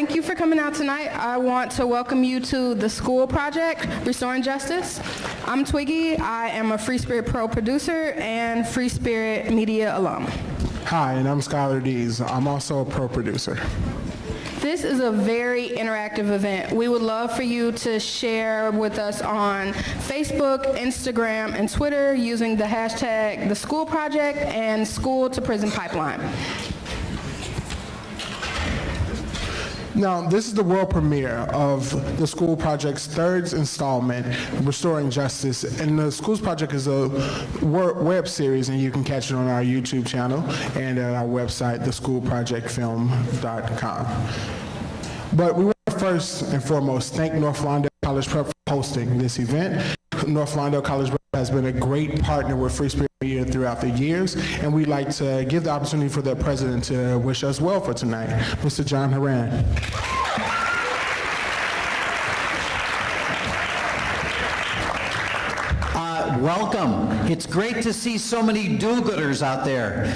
Thank you for coming out tonight. I want to welcome you to the school project, Restoring Justice. I'm Twiggy. I am a Free Spirit Pro producer and Free Spirit Media alum. Hi, and I'm SKYLER DEES. I'm also a pro producer. This is a very interactive event. We would love for you to share with us on Facebook, Instagram, and Twitter using the hashtag The School Project and School to Prison Pipeline. Now, this is the world premiere of the School Project's third installment, Restoring Justice. And the Schools Project is a web series, and you can catch it on our YouTube channel and at our website, theschoolprojectfilm.com. But we want to first and foremost thank North Lawndale College Prep for hosting this event. North Lawndale College Prep has been a great partner with Free Spirit Media throughout the years, and we'd like to give the opportunity for their president to wish us well for tonight, Mr. John HORAN. Welcome. It's great to see so many do-gooders out there.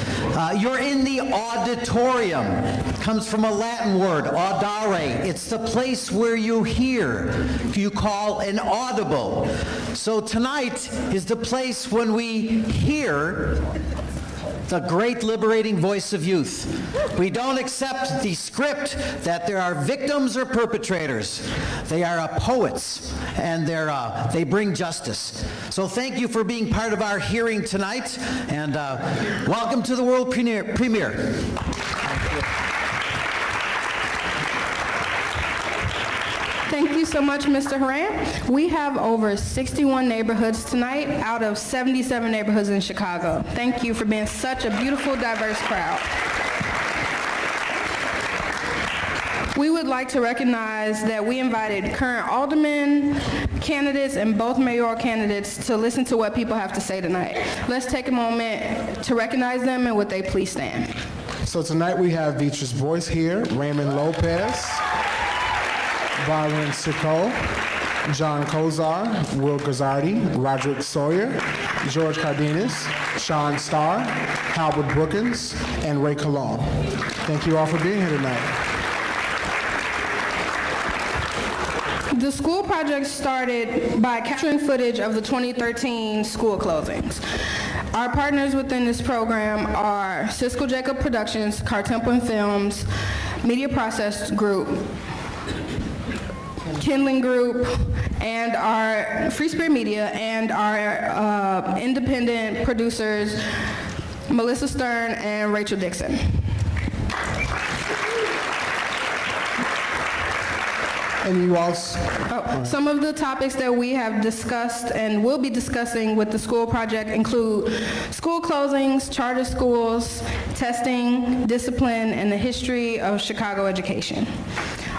You're in the auditorium. It comes from a Latin word, audare. It's the place where you hear. You call an audible. So tonight is the place when we hear the great liberating voice of youth. We don't accept the script that there are victims or perpetrators. They are poets, and they bring justice. So thank you for being part of our hearing tonight, and welcome to the world premiere. Thank you so much, Mr. HORAN. We have over 61 neighborhoods tonight out of 77 neighborhoods in Chicago. Thank you for being such a beautiful, diverse crowd. We would like to recognize that we invited current aldermen, candidates, and both mayoral candidates to listen to what people have to say tonight. Let's take a moment to recognize them, and would they please stand? So tonight we have Beatrice Boyce here, Raymond Lopez, Byron Sicko, John Kozar, Will Gazzardi, Roderick Sawyer, George Cardenas, Sean Starr, Howard Brookins, and Ray Cologne. Thank you all for being here tonight. The school project started by capturing footage of the 2013 school closings. Our partners within this program are Cisco Jacob Productions, Cartempo Films, Media Process Group, Kindling Group, and our Free Spirit Media, and our independent producers, Melissa Stern and Rachel Dixon. And you also... Some of the topics that we have discussed and will be discussing with the school project include school closings, charter schools, testing, discipline, and the history of Chicago education.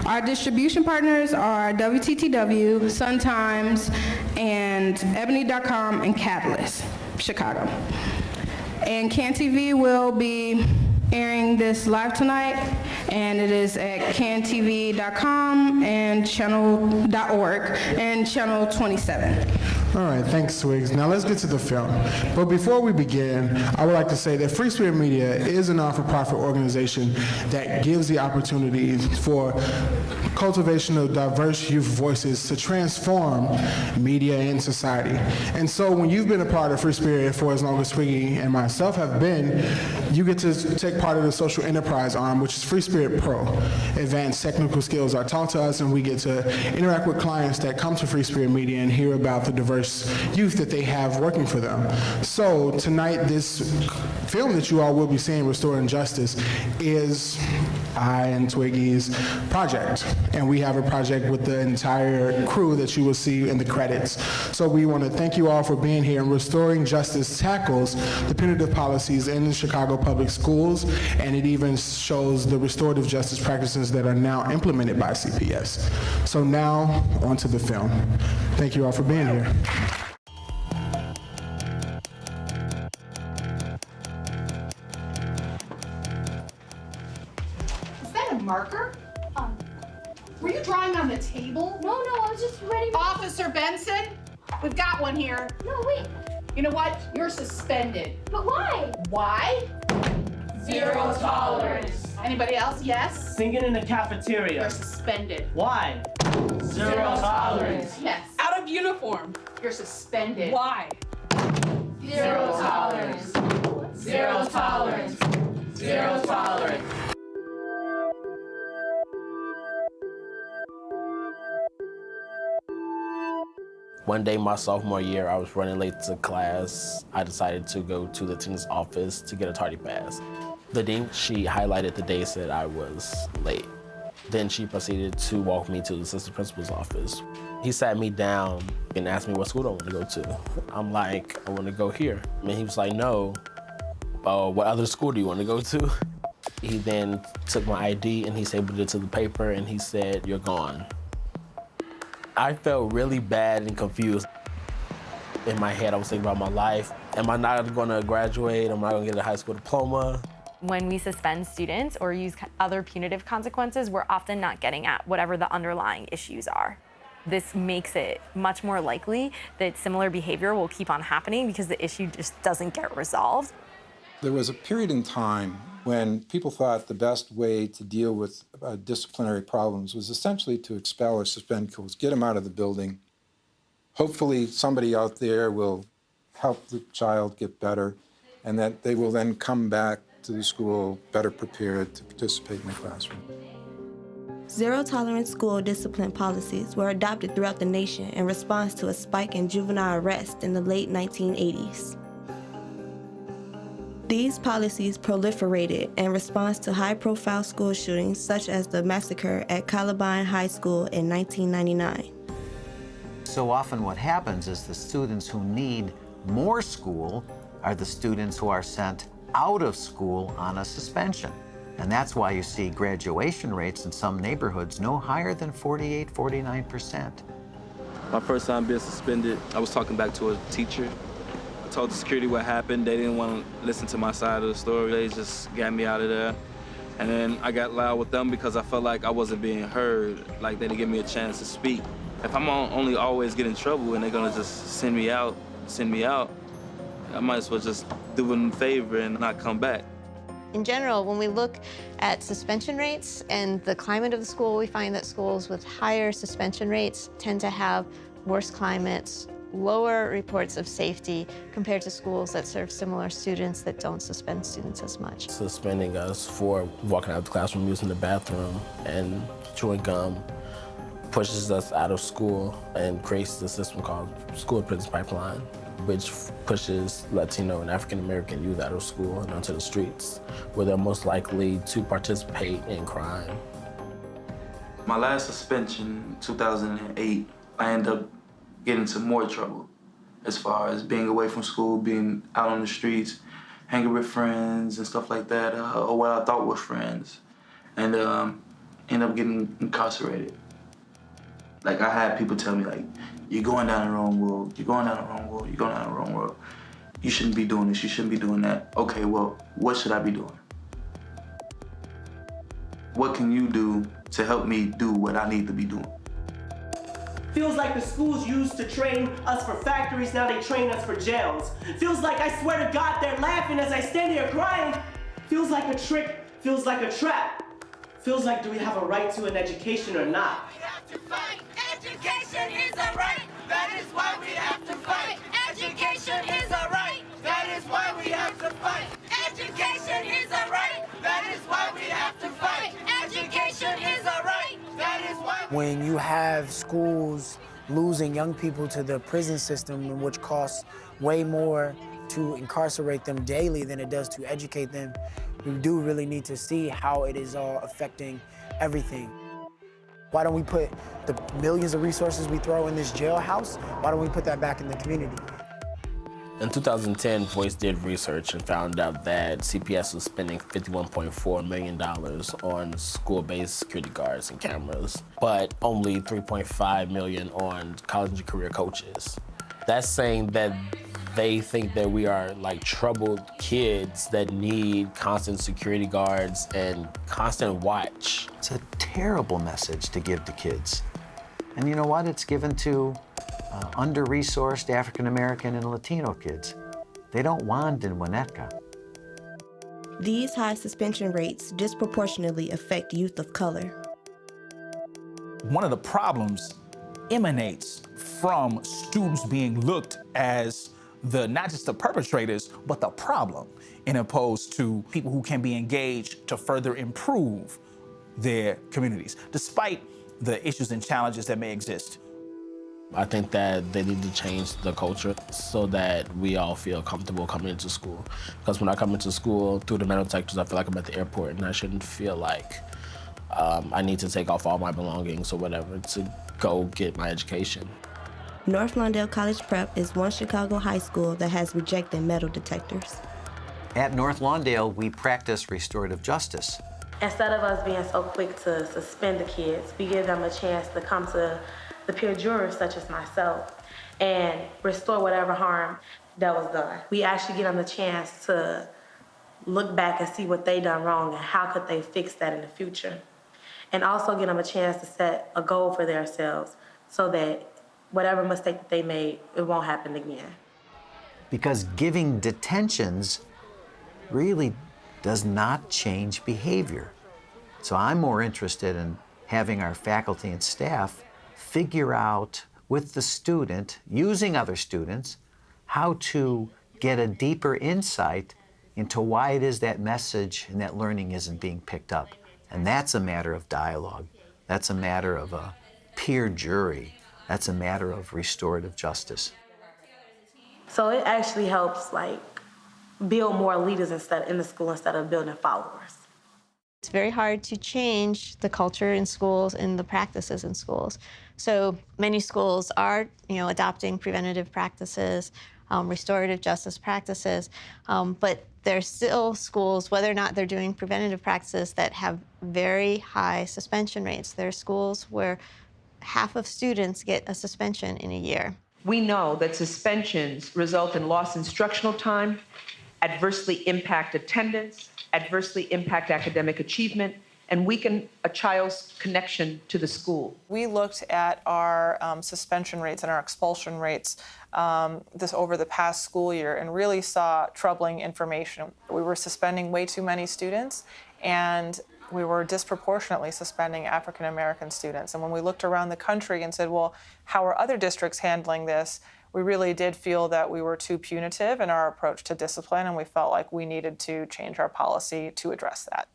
Our distribution partners are WTTW, Sun Times, and Ebony.com and Catalyst, Chicago. And CanTV will be airing this live tonight, and it is at cantv.com and channel.org and channel 27. All right, thanks, Twigs. Now let's get to the film. But before we begin, I would like to say that Free Spirit Media is a non-for-profit organization that gives the opportunity for cultivation of diverse youth voices to transform media and society. And so when you've been a part of Free Spirit for as long as Twiggy and myself have been, you get to take part of the social enterprise arm, which is Free Spirit Pro. Advanced technical skills are taught to us, and we get to interact with clients that come to Free Spirit Media and hear about the diverse youth that they have working for them. So tonight, this film that you all will be seeing, Restoring Justice, is I and Twiggy's project. And we have a project with the entire crew that you will see in the credits. So we want to thank you all for being here. And Restoring Justice tackles the punitive policies in the Chicago public schools, and it even shows the restorative justice practices that are now implemented by CPS. So now, on to the film. Thank you all for being here. Is that a marker? Were you drawing on the table? No, I was just ready. Officer Benson, we've got one here. No, wait. You know what? You're suspended. But why? Why? Zero tolerance. Anybody else? Yes? Singing in the cafeteria. You're suspended. Why? Zero tolerance. Yes. Out of uniform. You're suspended. Why? Zero tolerance. Zero tolerance. Zero tolerance. One day my sophomore year, I was running late to class. I decided to go to the dean's office to get a tardy pass. The dean, she highlighted the days that I was late. Then she proceeded to walk me to the assistant principal's office. He sat me down and asked me what school I want to go to. I'm like, I want to go here. And he was like, no, what other school do you want to go to? He then took my ID and he stapled it to the paper and he said, you're gone. I felt really bad and confused. In my head, I was thinking about my life. Am I not gonna graduate? Am I gonna get a high school diploma? When we suspend students or use other punitive consequences, we're often not getting at whatever the underlying issues are. This makes it much more likely that similar behavior will keep on happening because the issue just doesn't get resolved. There was a period in time when people thought the best way to deal with disciplinary problems was essentially to expel or suspend schools, get them out of the building. Hopefully somebody out there will help the child get better, and that they will then come back to the school better prepared to participate in the classroom. Zero-tolerance school discipline policies were adopted throughout the nation in response to a spike in juvenile arrest in the late 1980s. These policies proliferated in response to high-profile school shootings such as the massacre at Columbine High School in 1999. So often what happens is the students who need more school are the students who are sent out of school on a suspension. And that's why you see graduation rates in some neighborhoods no higher than 48, 49%. My first time being suspended, I was talking back to a teacher. I told the security what happened. They didn't want to listen to my side of the story. They just got me out of there. And then I got loud with them because I felt like I wasn't being heard, like they didn't give me a chance to speak. If I'm only always get in trouble and they're gonna just send me out, I might as well just do them a favor and not come back. In general, when we look at suspension rates and the climate of the school, we find that schools with higher suspension rates tend to have worse climates, lower reports of safety compared to schools that serve similar students that don't suspend students as much. Suspending us for walking out of the classroom, using the bathroom, and chewing gum pushes us out of school and creates the system called school-to-prison pipeline, which pushes Latino and African-American youth out of school and onto the streets, where they're most likely to participate in crime. My last suspension, 2008, I ended up getting into more trouble as far as being away from school, being out on the streets, hanging with friends and stuff like that, or what I thought were friends, and ended up getting incarcerated. Like, I had people tell me, like, you're going down the wrong road, you're going down the wrong road, you're going down the wrong road. You shouldn't be doing this, you shouldn't be doing that. Okay, well, what should I be doing? What can you do to help me do what I need to be doing? Feels like the schools used to train us for factories, now they train us for jails. Feels like, I swear to God, they're laughing as I stand here crying. Feels like a trick, feels like a trap. Feels like, do we have a right to an education or not? We have to fight. Education is a right. That is why we have to fight. Education is a right. That is why we have to fight. Education is a right. That is why we have to fight. Education is a right. That is why. When you have schools losing young people to the prison system, which costs way more to incarcerate them daily than it does to educate them, we do really need to see how it is all affecting everything. Why don't we put the millions of resources we throw in this jailhouse, why don't we put that back in the community? In 2010, Voice did research and found out that CPS was spending $51.4 million on school-based security guards and cameras, but only $3.5 million on college and career coaches. That's saying that they think that we are like troubled kids that need constant security guards and constant watch. It's a terrible message to give to kids. And you know what? It's given to under-resourced African-American and Latino kids. They don't want in Winnetka. These high suspension rates disproportionately affect youth of color. One of the problems emanates from students being looked as not just the perpetrators, but the problem, in opposed to people who can be engaged to further improve their communities, despite the issues and challenges that may exist. I think that they need to change the culture so that we all feel comfortable coming into school. Because when I come into school through the metal detectors, I feel like I'm at the airport and I shouldn't feel like I need to take off all my belongings or whatever to go get my education. North Lawndale College Prep is one Chicago high school that has rejected metal detectors. At North Lawndale, we practice restorative justice. Instead of us being so quick to suspend the kids, we give them a chance to come to the peer jurors, such as myself, and restore whatever harm that was done. We actually give them the chance to look back and see what they done wrong and how could they fix that in the future. And also give them a chance to set a goal for themselves so that whatever mistake that they made, it won't happen again. Because giving detentions really does not change behavior. So I'm more interested in having our faculty and staff figure out with the student, using other students, how to get a deeper insight into why it is that message and that learning isn't being picked up. And that's a matter of dialogue. That's a matter of a peer jury. That's a matter of restorative justice. So it actually helps build more leaders in the school instead of building followers. It's very hard to change the culture in schools and the practices in schools. So many schools are, adopting preventative practices, restorative justice practices, but there's still schools, whether or not they're doing preventative practices, that have very high suspension rates. There are schools where half of students get a suspension in a year. We know that suspensions result in lost instructional time, adversely impact attendance, adversely impact academic achievement, and weaken a child's connection to the school. We looked at our suspension rates and our expulsion rates over the past school year and really saw troubling information. We were suspending way too many students, and we were disproportionately suspending African American students. And when we looked around the country and said, well, how are other districts handling this? We really did feel that we were too punitive in our approach to discipline, and we felt like we needed to change our policy to address that.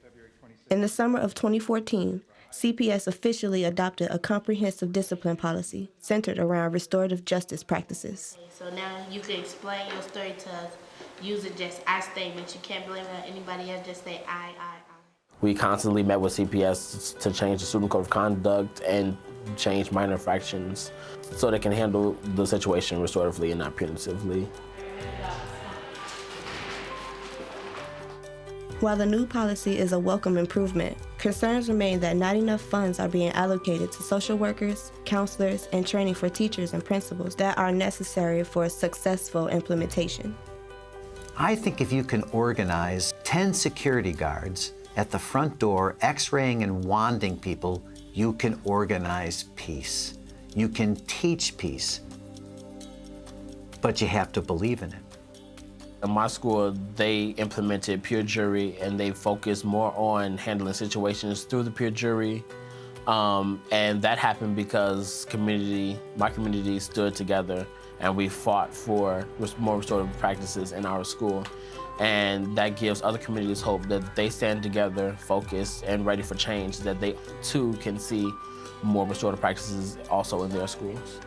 In the summer of 2014, CPS officially adopted a comprehensive discipline policy centered around restorative justice practices. So now you can explain your story to us. Use it just I statement. You can't blame it on anybody else. Just say I. We constantly met with CPS to change the student code of conduct and change minor infractions so they can handle the situation restoratively and not punitively. While the new policy is a welcome improvement, concerns remain that not enough funds are being allocated to social workers, counselors, and training for teachers and principals that are necessary for a successful implementation. I think if you can organize 10 security guards at the front door x-raying and wanding people, you can organize peace. You can teach peace. But you have to believe in it. In my school, they implemented peer jury and they focused more on handling situations through the peer jury. And that happened because my community stood together and we fought for more restorative practices in our school. And that gives other communities hope that they stand together, focused, and ready for change, that they too can see more restorative practices also in their schools.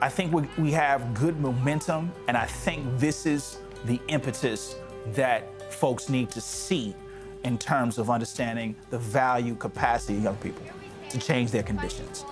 I think we have good momentum, and I think this is the impetus that folks need to see in terms of understanding the value, capacity of young people to change their conditions.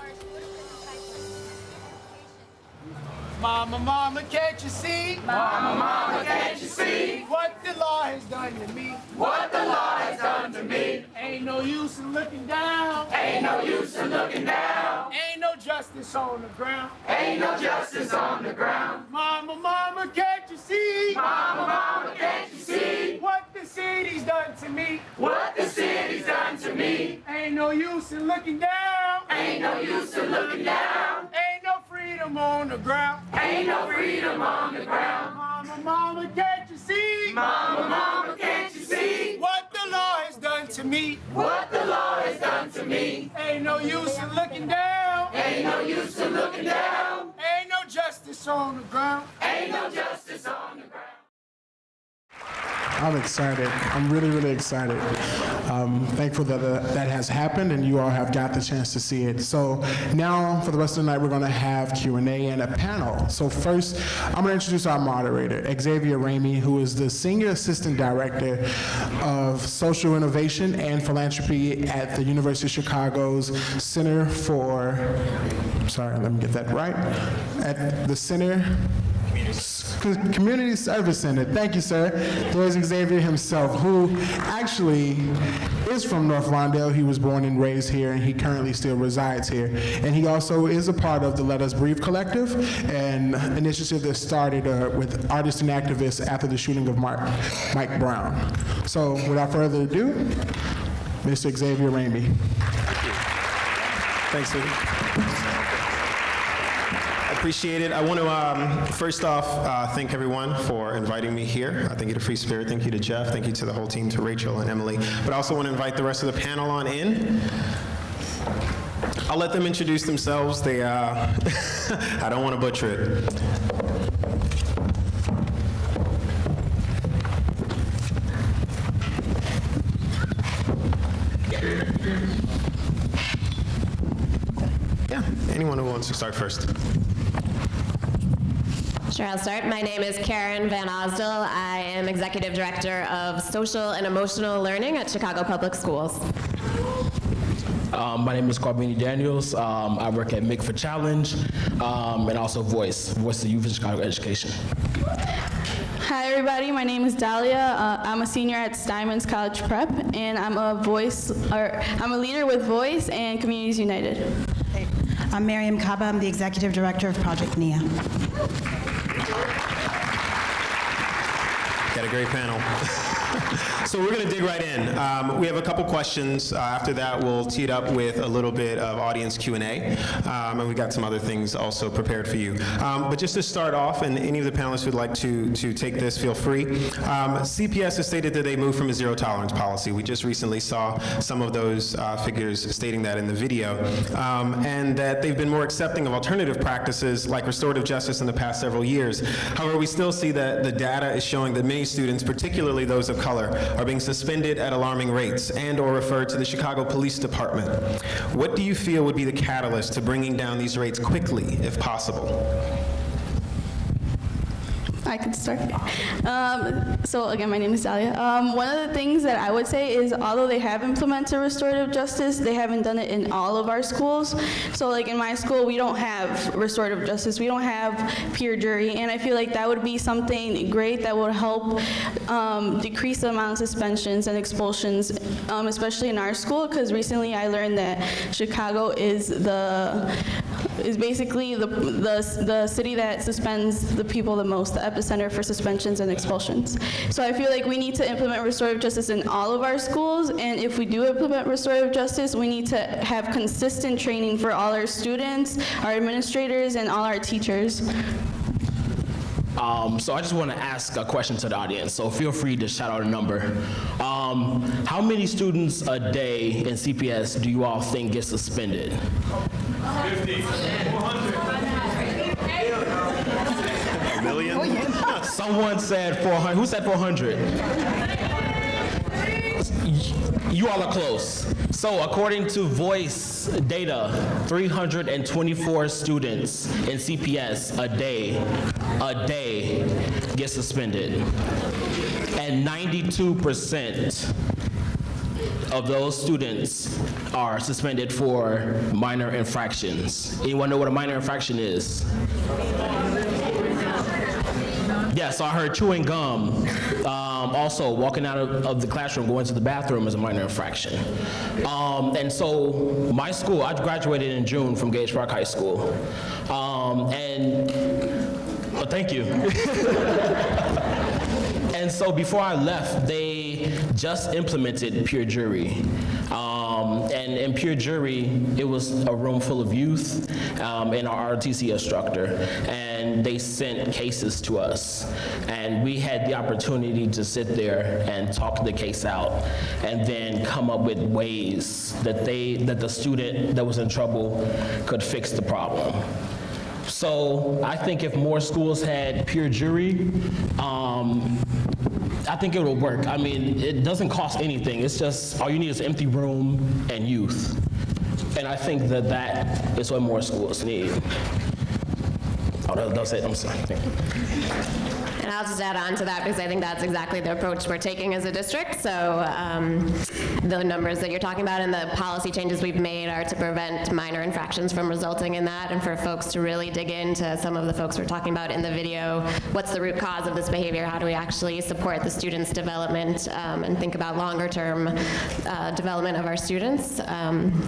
Mama, mama, can't you see? Mama, mama, can't you see? What the law has done to me? What the law has done to me? Ain't no use in looking down. Ain't no use in looking down. Ain't no justice on the ground. Ain't no justice on the ground. Mama, mama, can't you see? Mama, mama, can't you see? What the city's done to me? What the city's done to me? Ain't no use in looking down. Ain't no use in looking down. Ain't no freedom on the ground. Ain't no freedom on the ground. Mama, mama, can't you see? Mama, mama, can't you see? see what the law has done to me. What the law has done to me. Ain't no use in looking down. Ain't no use in looking down. Ain't no justice on the ground. Ain't no justice on the ground. I'm excited. I'm really, really excited. Thankful that that has happened and you all have got the chance to see it. So now for the rest of the night, we're going to have Q&A and a panel. So first, I'm going to introduce our moderator, XAVIER RAMEY, who is the Senior Assistant Director of Social Innovation and Philanthropy at the University of Chicago's Center for, sorry, let me get that right, at the Community Service Center. Thank you, sir. There's XAVIER himself, who actually is from North Lawndale. He was born and raised here, and he currently still resides here. And he also is a part of the Let Us Breathe Collective, an initiative that started with artists and activists after the shooting of Mike Brown. So without further ado, Mr. XAVIER RAMEY. Thanks, Vicky. Appreciate it. I want to first off thank everyone for inviting me here. Thank you to Free Spirit. Thank you to Jeff. Thank you to the whole team, to Rachel and Emily. But I also want to invite the rest of the panel on in. I'll let them introduce themselves. They, I don't want to butcher it. Yeah, anyone who wants to start first. Sure, I'll start. My name is Karen Van Osdell. I am Executive Director of Social and Emotional Learning at Chicago Public Schools. My name is Corbini Daniels. I work at Make for Challenge and also Voice of Youth in Chicago Education. Hi everybody, my name is Dahlia. I'm a senior at Steinman's College Prep, and I'm a leader with Voice and Communities United. I'm Miriam Kaba. I'm the Executive Director of Project NIA. Got a great panel. So we're going to dig right in. We have a couple questions. After that, we'll tee it up with a little bit of audience Q&A. And we got some other things also prepared for you. But just to start off, and any of the panelists who'd like to take this, feel free. CPS has stated that they moved from a zero tolerance policy. We just recently saw some of those figures stating that in the video. And that they've been more accepting of alternative practices like restorative justice in the past several years. However, we still see that the data is showing that many students, particularly those of color, are being suspended at alarming rates and or referred to the Chicago Police Department. What do you feel would be the catalyst to bringing down these rates quickly, if possible? I could start. So again, my name is Dahlia. One of the things that I would say is, although they have implemented restorative justice, they haven't done it in all of our schools. So like in my school, we don't have restorative justice. We don't have peer jury. And I feel like that would be something great that would help decrease the amount of suspensions and expulsions, especially in our school, because recently I learned that Chicago is basically the city that suspends the people the most, the epicenter for suspensions and expulsions. So I feel like we need to implement restorative justice in all of our schools, and if we do implement restorative justice, we need to have consistent training for all our students, our administrators, and all our teachers. So I just want to ask a question to the audience, so feel free to shout out a number. How many students a day in CPS do you all think get suspended? 50. 400. A million? Oh, yeah. Someone said 400. Who said 400? You all are close. So according to Voice data, 324 students in CPS a day get suspended. And 92% of those students are suspended for minor infractions. Anyone know what a minor infraction is? Yeah, so I heard chewing gum. Also, walking out of the classroom, going to the bathroom is a minor infraction. And so my school, I graduated in June from Gage Park High School. Thank you. And so before I left, they they just implemented peer jury. And in peer jury, it was a room full of youth and our ROTC instructor, and they sent cases to us. And we had the opportunity to sit there and talk the case out, and then come up with ways that the student that was in trouble could fix the problem. So I think if more schools had peer jury, I think it will work. I mean, it doesn't cost anything. It's just, all you need is an empty room and youth. And I think that is what more schools need. Oh, that was it, I'm sorry. And I'll just add on to that because I think that's exactly the approach we're taking as a district. So the numbers that you're talking about and the policy changes we've made are to prevent minor infractions from resulting in that, and for folks to really dig into some of the folks we're talking about in the video. What's the root cause of this behavior? How do we actually support the students' development and think about longer term development of our students?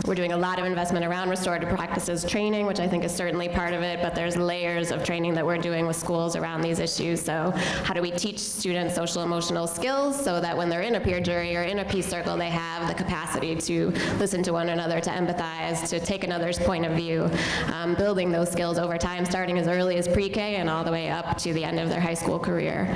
We're doing a lot of investment around restorative practices training, which I think is certainly part of it, but there's layers of training that we're doing with schools around these issues. So how do we teach students social emotional skills so that when they're in a peer jury or in a peace circle, they have the capacity to listen to one another, to empathize, to take another's point of view, building those skills over time, starting as early as pre-K and all the way up to the end of their high school career.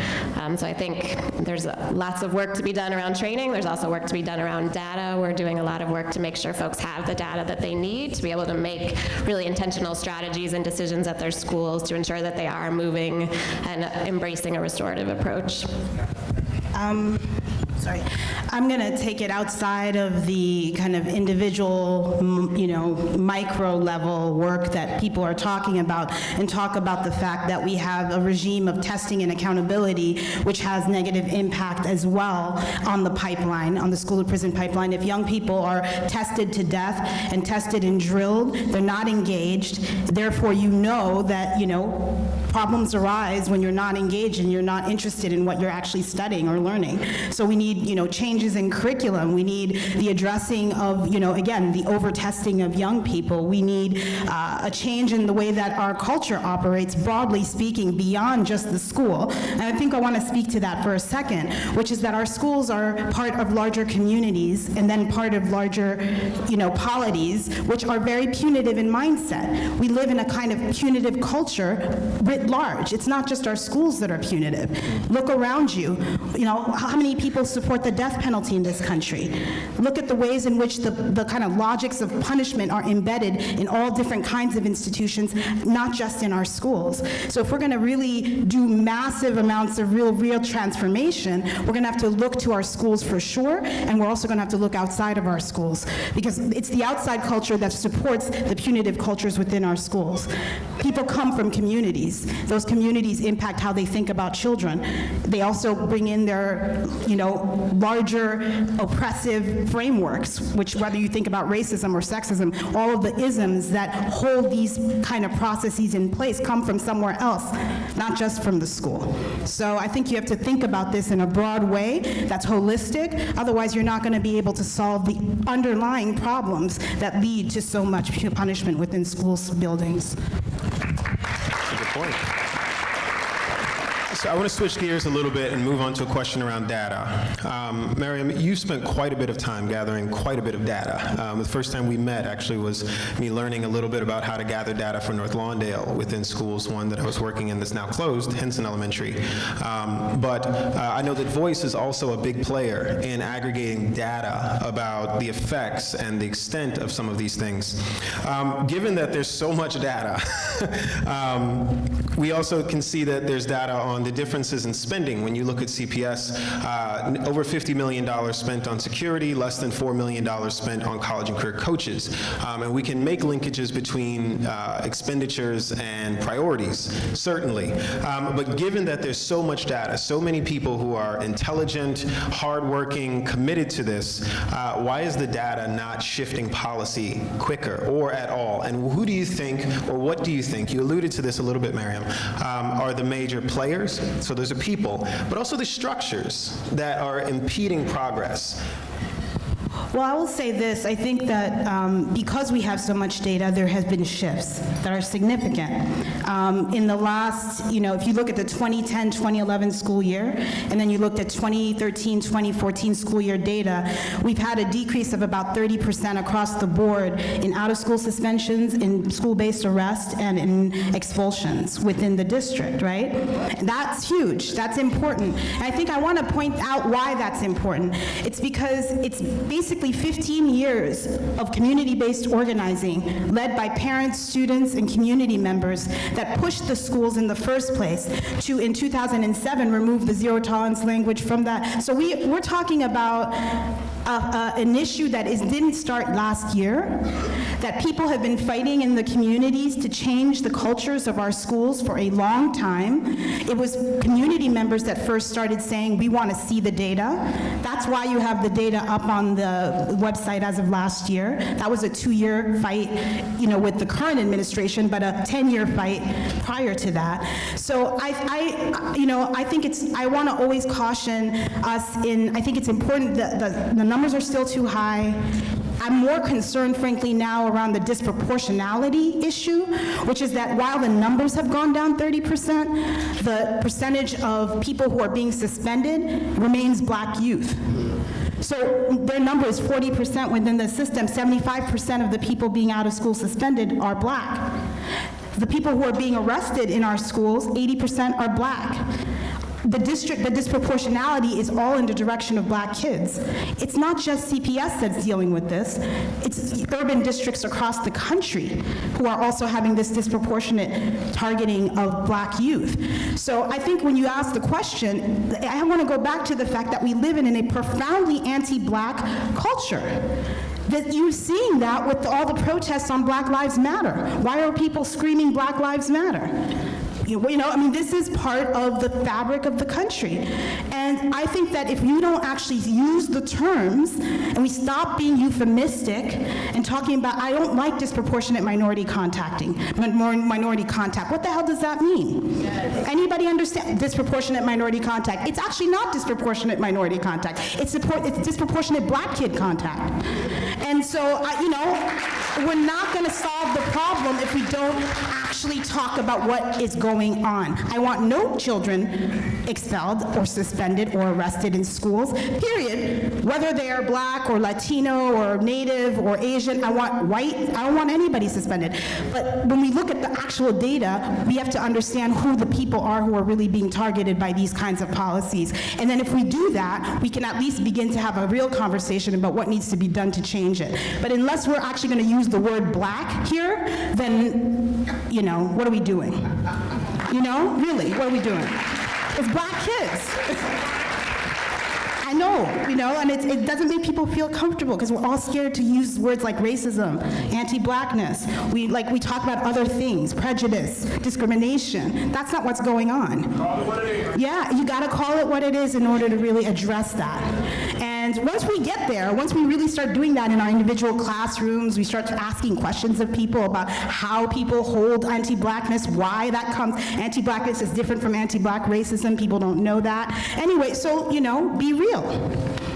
So I think there's lots of work to be done around training. There's also work to be done around data. We're doing a lot of work to make sure folks have the data that they need to be able to make really intentional strategies and decisions at their schools to ensure that they are moving and embracing a restorative approach. Sorry. I'm going to take it outside of the kind of individual, micro level work that people are talking about and talk about the fact that we have a regime of testing and accountability which has negative impact as well on the pipeline, on the school to prison pipeline. If young people are tested to death and tested and drilled, they're not engaged. Therefore, that, problems arise when you're not engaged and you're not interested in what you're actually studying or learning. So we need, changes in curriculum. We need the addressing of, again, the over-testing of young people. We need a change in the way that our culture operates, broadly speaking, beyond just the school. And I think I want to speak to that for a second, which is that our schools are part of larger communities and then part of larger, polities, which are very punitive in mindset. We live in a kind of punitive culture writ large. It's not just our schools that are punitive. Look around you. How many people support the death penalty in this country? Look at the ways in which the kind of logics of punishment are embedded in all different kinds of institutions, not just in our schools. So if we're going to really do massive amounts of real transformation, we're going to have to look to our schools for sure, and we're also going to have to look outside of our schools, because it's the outside culture that supports the punitive cultures within our schools. People come from communities. Those communities impact how they think about children. They also bring in their, larger oppressive frameworks, which, whether you think about racism or sexism, all of the isms that hold these kind of processes in place come from somewhere else, not just from the school. So I think you have to think about this in a broad way that's holistic. Otherwise, you're not going to be able to solve the underlying problems that lead to so much punishment within schools buildings. Good point. So I want to switch gears a little bit and move on to a question around data. Miriam, you spent quite a bit of time gathering quite a bit of data. The first time we met actually was me learning a little bit about how to gather data for North Lawndale within schools, one that I was working in that's now closed, Henson Elementary. But I know that Voice is also a big player in aggregating data about the effects and the extent of some of these things. Given that there's so much data, we also can see that there's data on the differences in spending. When you look at CPS, over $50 million spent on security, less than $4 million spent on college and career coaches. And we can make linkages between expenditures and priorities, certainly. But given that there's so much data, so many people who are intelligent, hardworking, committed to this, why is the data not shifting policy quicker or at all? And who do you think, or what do you think, you alluded to this a little bit, Miriam, are the major players? So those are people, but also the structures that are impeding progress. Well, I will say this, I think that because we have so much data, there has been shifts that are significant. In the last, if you look at the 2010-2011 school year, and then you looked at 2013-2014 school year data, we've had a decrease of about 30% across the board in out-of-school suspensions, in school-based arrest, and in expulsions within the district, right? That's huge, that's important. And I think I want to point out why that's important. It's because it's basically 15 years of community-based organizing led by parents, students, and community members that pushed the schools in the first place to, in 2007, remove the zero tolerance language from that. So we're talking about an issue that didn't start last year, that people have been fighting in the communities to change the cultures of our schools for a long time. It was community members that first started saying, we want to see the data. That's why you have the data up on the website as of last year. That was a 2-year fight, with the current administration, but a 10-year fight prior to that. So I think I want to always caution us I think it's important that the numbers are still too high. I'm more concerned, frankly, now around the disproportionality issue, which is that while the numbers have gone down 30%, the percentage of people who are being suspended remains Black youth. So their number is 40% within the system. 75% of the people being out of school suspended are Black. The people who are being arrested in our schools, 80% are Black. The disproportionality is all in the direction of Black kids. It's not just CPS that's dealing with this. It's urban districts across the country who are also having this disproportionate targeting of Black youth. So I think when you ask the question, I want to go back to the fact that we live in a profoundly anti-Black culture. That you're seeing that with all the protests on Black Lives Matter. Why are people screaming Black Lives Matter? This is part of the fabric of the country. And I think that if you don't actually use the terms and we stop being euphemistic and talking about, I don't like disproportionate minority contact. What the hell does that mean? Yes. Anybody understand disproportionate minority contact? It's actually not disproportionate minority contact. It's disproportionate Black kid contact. And so, we're not going to solve the problem if we don't actually talk about what is going on. I want no children expelled or suspended or arrested in schools, period. Whether they are Black or Latino or Native or Asian, I want white, I don't want anybody suspended. But when we look at the actual data, we have to understand who the people are who are really being targeted by these kinds of policies. And then if we do that, we can at least begin to have a real conversation about what needs to be done to change it. But unless we're actually going to use the word Black here, then, what are we doing? Really, what are we doing? It's Black kids. I know, and it doesn't make people feel comfortable because we're all scared to use words like racism, anti-Blackness. We talk about other things, prejudice, discrimination. That's not what's going on. Call it what it is. Yeah, you got to call it what it is in order to really address that. And once we get there, once we really start doing that in our individual classrooms, we start asking questions of people about how people hold anti-Blackness, why that comes. Anti-Blackness is different from anti-Black racism. People don't know that. Anyway, so, be real.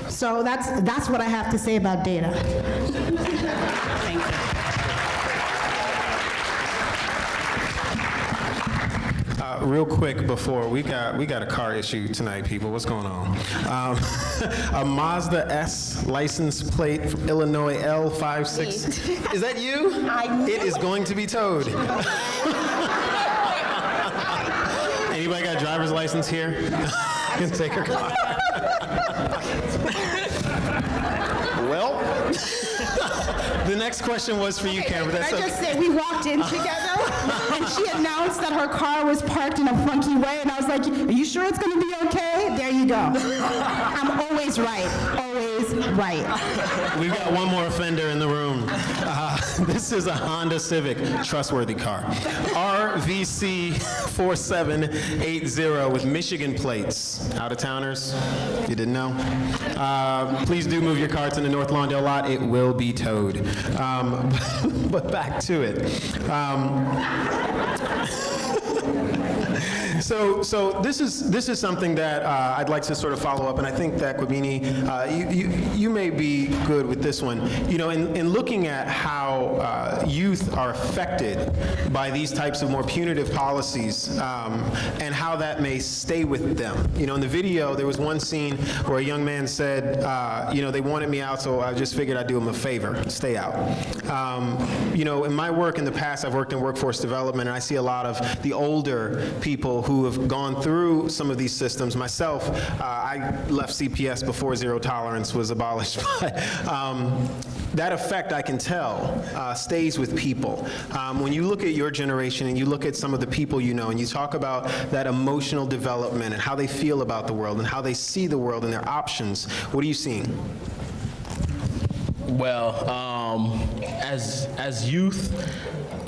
So that's what I have to say about data. Thank you. Real quick before, we got a car issue tonight, people. What's going on? A Mazda S license plate from Illinois L56. Is that you? It is going to be towed. Anybody got a driver's license here? Can take her car. Well, the next question was for you, Cameron. I just say we walked in together, and she announced that her car was parked in a funky way, and I was like, "Are you sure it's going to be okay?" There you go. I'm always right. Always right. We've got one more offender in the room. This is a Honda Civic, trustworthy car. RVC 4780 with Michigan plates. Out-of-towners, you didn't know? Please do move your car to the North Lawndale lot. It will be towed. But back to it. So this is something that I'd like to sort of follow up, and I think that Kwabini, you may be good with this one. You know, in looking at how youth are affected by these types of more punitive policies, and how that may stay with them. You know, in the video, there was one scene where a young man said, you know, they wanted me out, so I just figured I'd do them a favor, stay out. You know, in my work in the past, I've worked in workforce development, and I see a lot of the older people who have gone through some of these systems. Myself, I left CPS before zero tolerance was abolished, but that effect, I can tell, stays with people. When you look at your generation and you look at some of the people you know, and you talk about that emotional development and how they feel about the world and how they see the world and their options, what are you seeing? Well, as youth,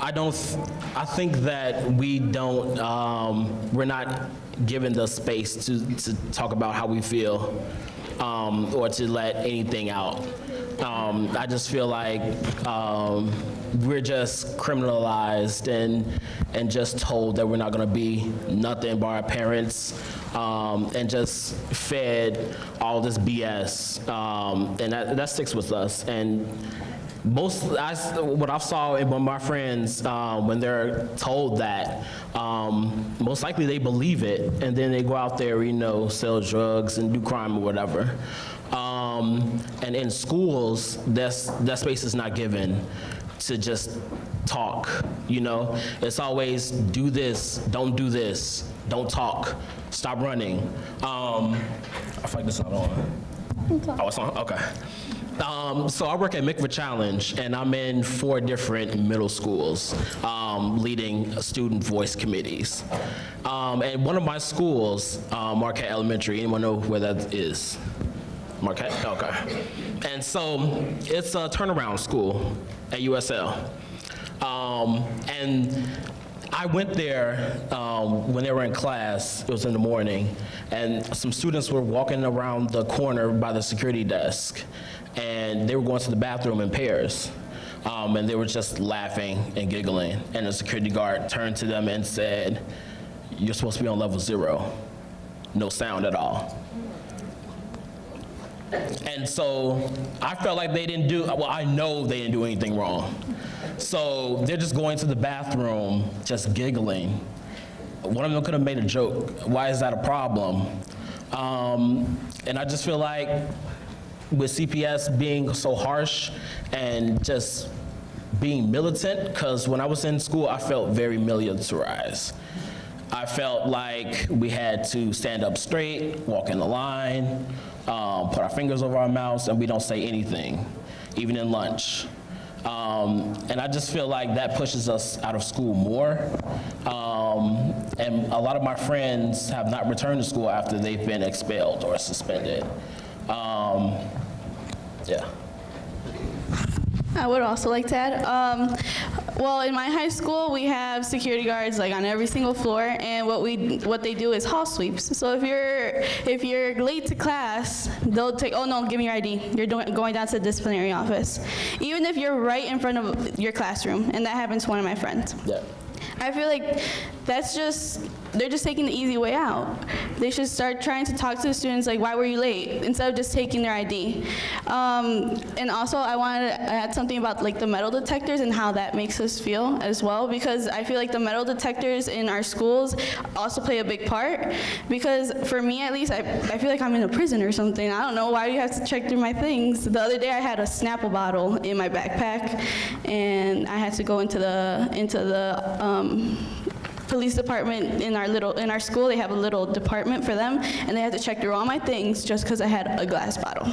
I think that we don't, we're not given the space to talk about how we feel, or to let anything out. I just feel like we're just criminalized and just told that we're not going to be nothing by our parents, and just fed all this BS, and that sticks with us. And what I saw in my friends, when they're told that, most likely they believe it, and then they go out there, you know, sell drugs and do crime or whatever. And in schools, that space is not given to just talk, you know? It's always do this, don't talk, stop running. I feel like this is not on. Oh, it's on, okay. So I work at MICVA Challenge, and I'm in 4 different middle schools, leading student voice committees. And one of my schools, Marquette Elementary, anyone know where that is? Marquette? Okay. And so it's a turnaround school at USL. And I went there when they were in class, it was in the morning, and some students were walking around the corner by the security desk, and they were going to the bathroom in pairs. And they were just laughing and giggling, and the security guard turned to them and said, "You're supposed to be on level 0, no sound at all." And so I felt like they didn't do, well, I know they didn't do anything wrong. So they're just going to the bathroom, just giggling. One of them could have made a joke. Why is that a problem? And I just feel like with CPS being so harsh and just being militant, because when I was in school, I felt very militarized. I felt like we had to stand up straight, walk in the line, put our fingers over our mouths, and we don't say anything, even in lunch. And I just feel like that pushes us out of school more. And a lot of my friends have not returned to school after they've been expelled or suspended. Yeah. I would also like to add, well, in my high school, we have security guards like on every single floor, and what they do is hall sweeps. So if you're late to class, they'll take, "Oh no, give me your ID. You're going down to the disciplinary office," even if you're right in front of your classroom, and that happened to one of my friends. Yeah. I feel like they're just taking the easy way out. They should start trying to talk to the students like, "Why were you late?" instead of just taking their ID. And also I wanted to add something about like the metal detectors and how that makes us feel as well, because I feel like the metal detectors in our schools also play a big part, because for me at least, I feel like I'm in a prison or something. I don't know, why do you have to check through my things? The other day I had a Snapple bottle in my backpack, and I had to go into the police department in our school. They have a little department for them, and they had to check through all my things just because I had a glass bottle.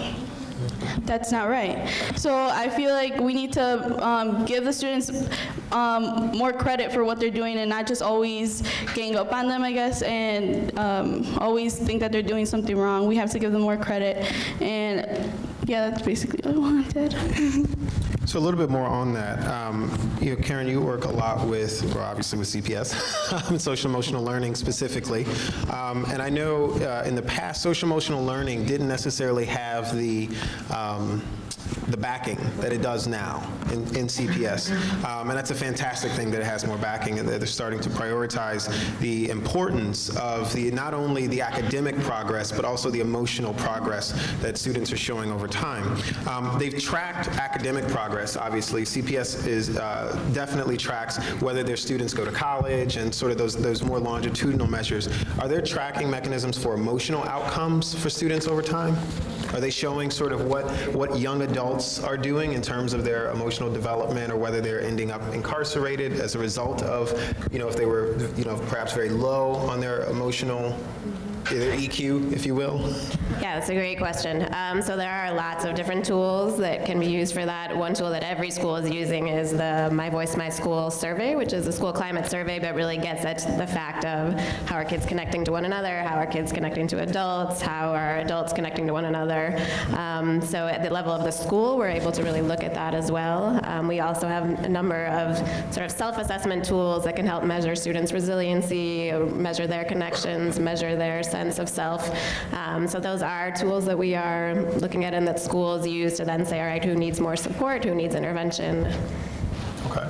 That's not right. So I feel like we need to give the students more credit for what they're doing, and not just always gang up on them, I guess, and always think that they're doing something wrong. We have to give them more credit, and yeah, that's basically what I wanted. So a little bit more on that. You know, Karen, you work a lot with, well, obviously with CPS, social emotional learning specifically. And I know in the past, social emotional learning didn't necessarily have the the backing that it does now in CPS. And that's a fantastic thing that it has more backing and that they're starting to prioritize the importance of not only the academic progress, but also the emotional progress that students are showing over time. They've tracked academic progress, obviously. CPS definitely tracks whether their students go to college and sort of those more longitudinal measures. Are there tracking mechanisms for emotional outcomes for students over time? Are they showing sort of what young adults are doing in terms of their emotional development, or whether they're ending up incarcerated as a result of, if they were, perhaps very low on their emotional, their EQ, if you will? Yeah, that's a great question. So there are lots of different tools that can be used for that. One tool that every school is using is the My Voice, My School survey, which is a school climate survey, but really gets at the fact of how are kids connecting to one another, how are kids connecting to adults, how are adults connecting to one another. So at the level of the school, we're able to really look at that as well. We also have a number of sort of self-assessment tools that can help measure students' resiliency, measure their connections, measure their sense of self. So those are tools that we are looking at and that schools use to then say, all right, who needs more support, who needs intervention? Okay.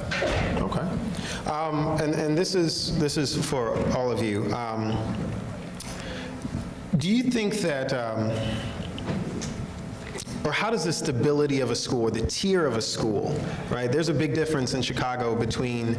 And this is for all of you. Do you think that, or how does the stability of a school, or the tier of a school, right? There's a big difference in Chicago between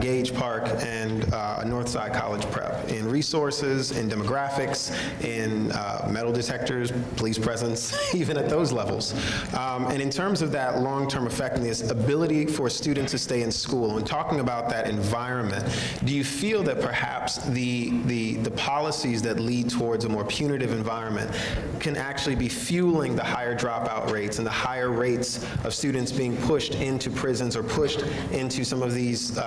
Gage Park and Northside College Prep in resources, in demographics, in metal detectors, police presence, even at those levels. And in terms of that long-term effectiveness, ability for students to stay in school, and talking about that environment, do you feel that perhaps the policies that lead towards a more punitive environment can actually be fueling the higher dropout rates and the higher rates of students being pushed into prisons or pushed into some of these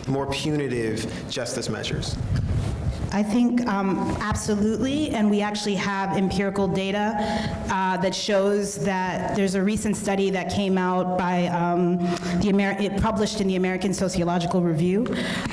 more punitive justice measures? I think absolutely, and we actually have empirical data that shows that there's a recent study that came out by it published in the American Sociological Review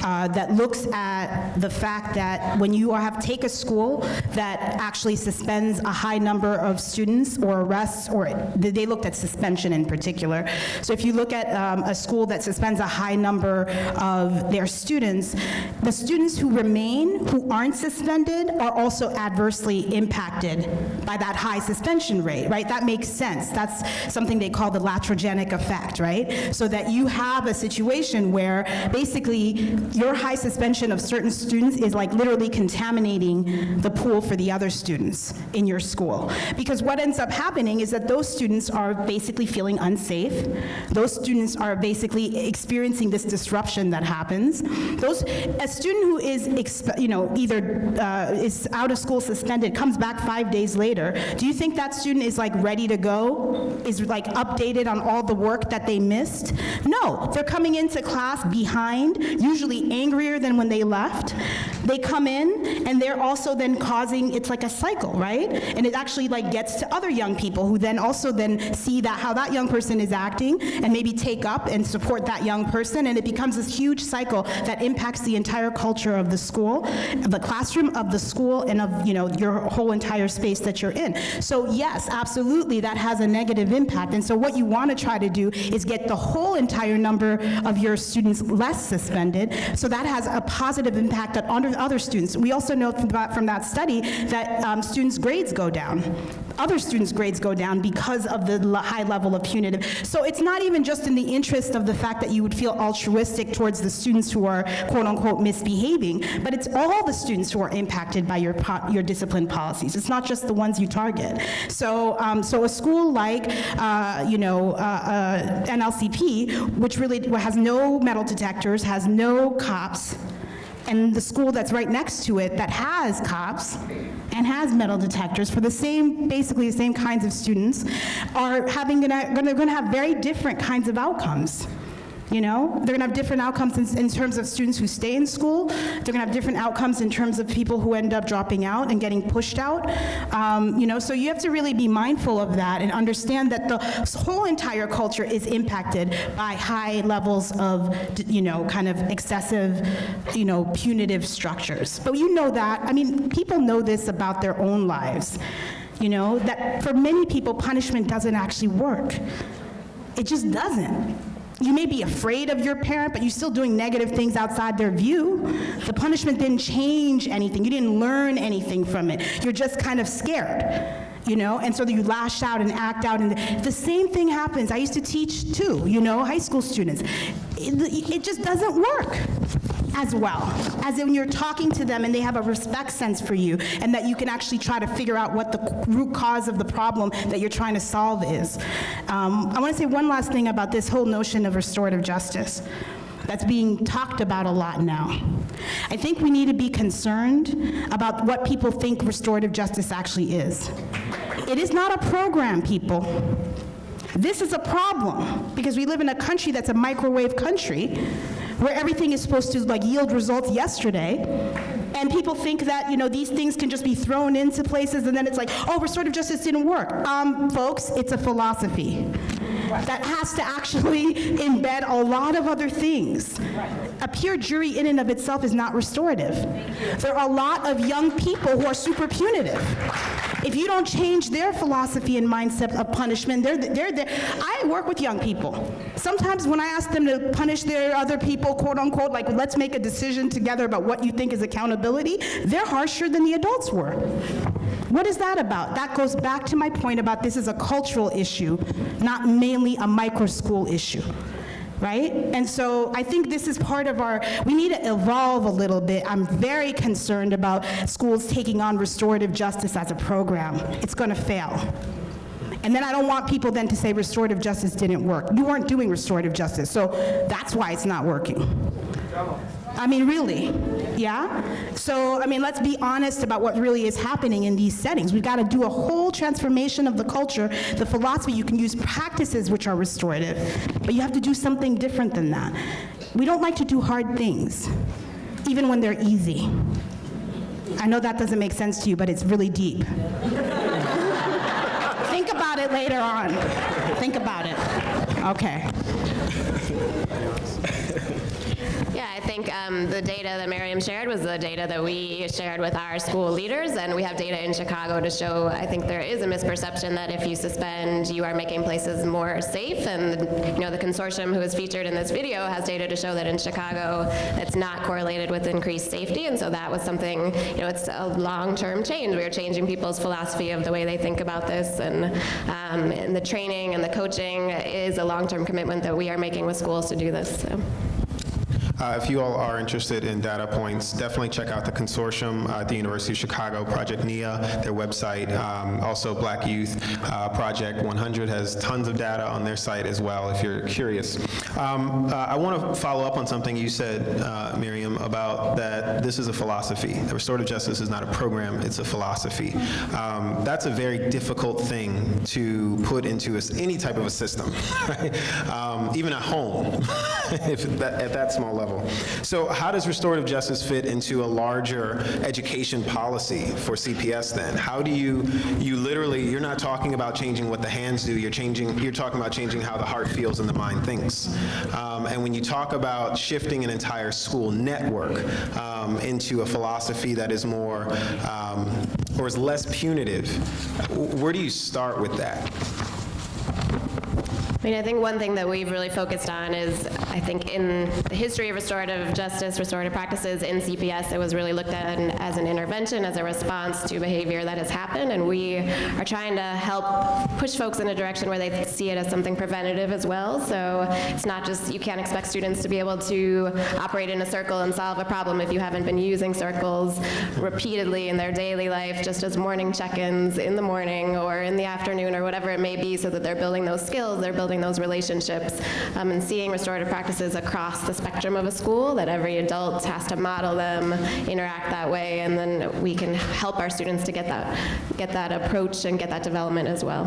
that looks at the fact that when you take a school that actually suspends a high number of students or arrests, or they looked at suspension in particular. So if you look at a school that suspends a high number of their students, the students who remain, who aren't suspended, are also adversely impacted by that high suspension rate, right? That makes sense. That's something they call the latrogenic effect, right? So that you have a situation where basically your high suspension of certain students is like literally contaminating the pool for the other students in your school. Because what ends up happening is that those students are basically feeling unsafe. Those students are basically experiencing this disruption that happens. A student who is, either is out of school suspended, comes back 5 days later, do you think that student is like ready to go, is like updated on all the work that they missed? No, they're coming into class behind, usually angrier than when they left. They come in and they're also then causing, it's like a cycle, right? And it actually like gets to other young people who then also then see that how that young person is acting and maybe take up and support that young person, and it becomes this huge cycle that impacts the entire culture of the school, the classroom, of the school, and of your whole entire space that you're in. So yes, absolutely, that has a negative impact. And so what you want to try to do is get the whole entire number of your students less suspended, so that has a positive impact on other students. We also know from that study that students' grades go down. Other students' grades go down because of the high level of punitive. So it's not even just in the interest of the fact that you would feel altruistic towards the students who are quote unquote misbehaving, but it's all the students who are impacted by your discipline policies. It's not just the ones you target. So a school like NLCP, which really has no metal detectors, has no cops, and the school that's right next to it that has cops and has metal detectors for basically the same kinds of students, are going to have very different kinds of outcomes. They're going to have different outcomes in terms of students who stay in school. They're going to have different outcomes in terms of people who end up dropping out and getting pushed out. So you have to really be mindful of that and understand that the whole entire culture is impacted by high levels of, kind of excessive, punitive structures. But that, people know this about their own lives. You know, that for many people, punishment doesn't actually work. It just doesn't. You may be afraid of your parent, but you're still doing negative things outside their view. The punishment didn't change anything. You didn't learn anything from it. You're just kind of scared, you know? And so you lash out and act out. And the same thing happens. I used to teach too, you know, high school students. It just doesn't work as well as when you're talking to them and they have a respect sense for you and that you can actually try to figure out what the root cause of the problem that you're trying to solve is. I want to say one last thing about this whole notion of restorative justice that's being talked about a lot now. I think we need to be concerned about what people think restorative justice actually is. It is not a program, people. This is a problem because we live in a country that's a microwave country where everything is supposed to like yield results yesterday, and people think that, you know, these things can just be thrown into places and then it's like, oh, restorative justice didn't work. Folks, it's a philosophy that has to actually embed a lot of other things. A pure jury in and of itself is not restorative. There are a lot of young people who are super punitive. If you don't change their philosophy and mindset of punishment, they're there. I work with young people. Sometimes when I ask them to punish their other people, quote unquote, like let's make a decision together about what you think is accountability, they're harsher than the adults were. What is that about? That goes back to my point about this is a cultural issue, not mainly a micro school issue. Right? And so I think this is part of we need to evolve a little bit. I'm very concerned about schools taking on restorative justice as a program. It's going to fail. And then I don't want people then to say restorative justice didn't work. You weren't doing restorative justice, so that's why it's not working. I mean, really, yeah? So, I mean, let's be honest about what really is happening in these settings. We've got to do a whole transformation of the culture, the philosophy. You can use practices which are restorative, but you have to do something different than that. We don't like to do hard things, even when they're easy. I know that doesn't make sense to you, but it's really deep. Think about it later on. Think about it. Okay. Yeah, I think the data that Miriam shared was the data that we shared with our school leaders, and we have data in Chicago to show, I think there is a misperception that if you suspend, you are making places more safe, and you know, the consortium who is featured in this video has data to show that in Chicago, it's not correlated with increased safety, and so that was something, you know, it's a long-term change. We are changing people's philosophy of the way they think about this, and the training and the coaching is a long-term commitment that we are making with schools to do this. So. If you all are interested in data points, definitely check out the consortium at the University of Chicago, Project NIA, their website. Also, Black Youth Project 100 has tons of data on their site as well, if you're curious. I want to follow up on something you said, Miriam, about that this is a philosophy. That restorative justice is not a program, it's a philosophy. That's a very difficult thing to put into any type of a system, right? Even at home, at that small level. So how does restorative justice fit into a larger education policy for CPS then? How do you literally, you're not talking about changing what the hands do, you're talking about changing how the heart feels and the mind thinks. And when you talk about shifting an entire school network into a philosophy that is more, or is less punitive, where do you start with that? I mean, I think one thing that we've really focused on is, I think in the history of restorative justice, restorative practices in CPS, it was really looked at as an intervention, as a response to behavior that has happened, and we are trying to help push folks in a direction where they see it as something preventative as well. So it's not just, you can't expect students to be able to operate in a circle and solve a problem if you haven't been using circles repeatedly in their daily life, just as morning check-ins in the morning or in the afternoon or whatever it may be, so that they're building those skills, they're building those relationships, and seeing restorative practices across the spectrum of a school, that every adult has to model them, interact that way, and then we can help our students to get that approach and get that development as well.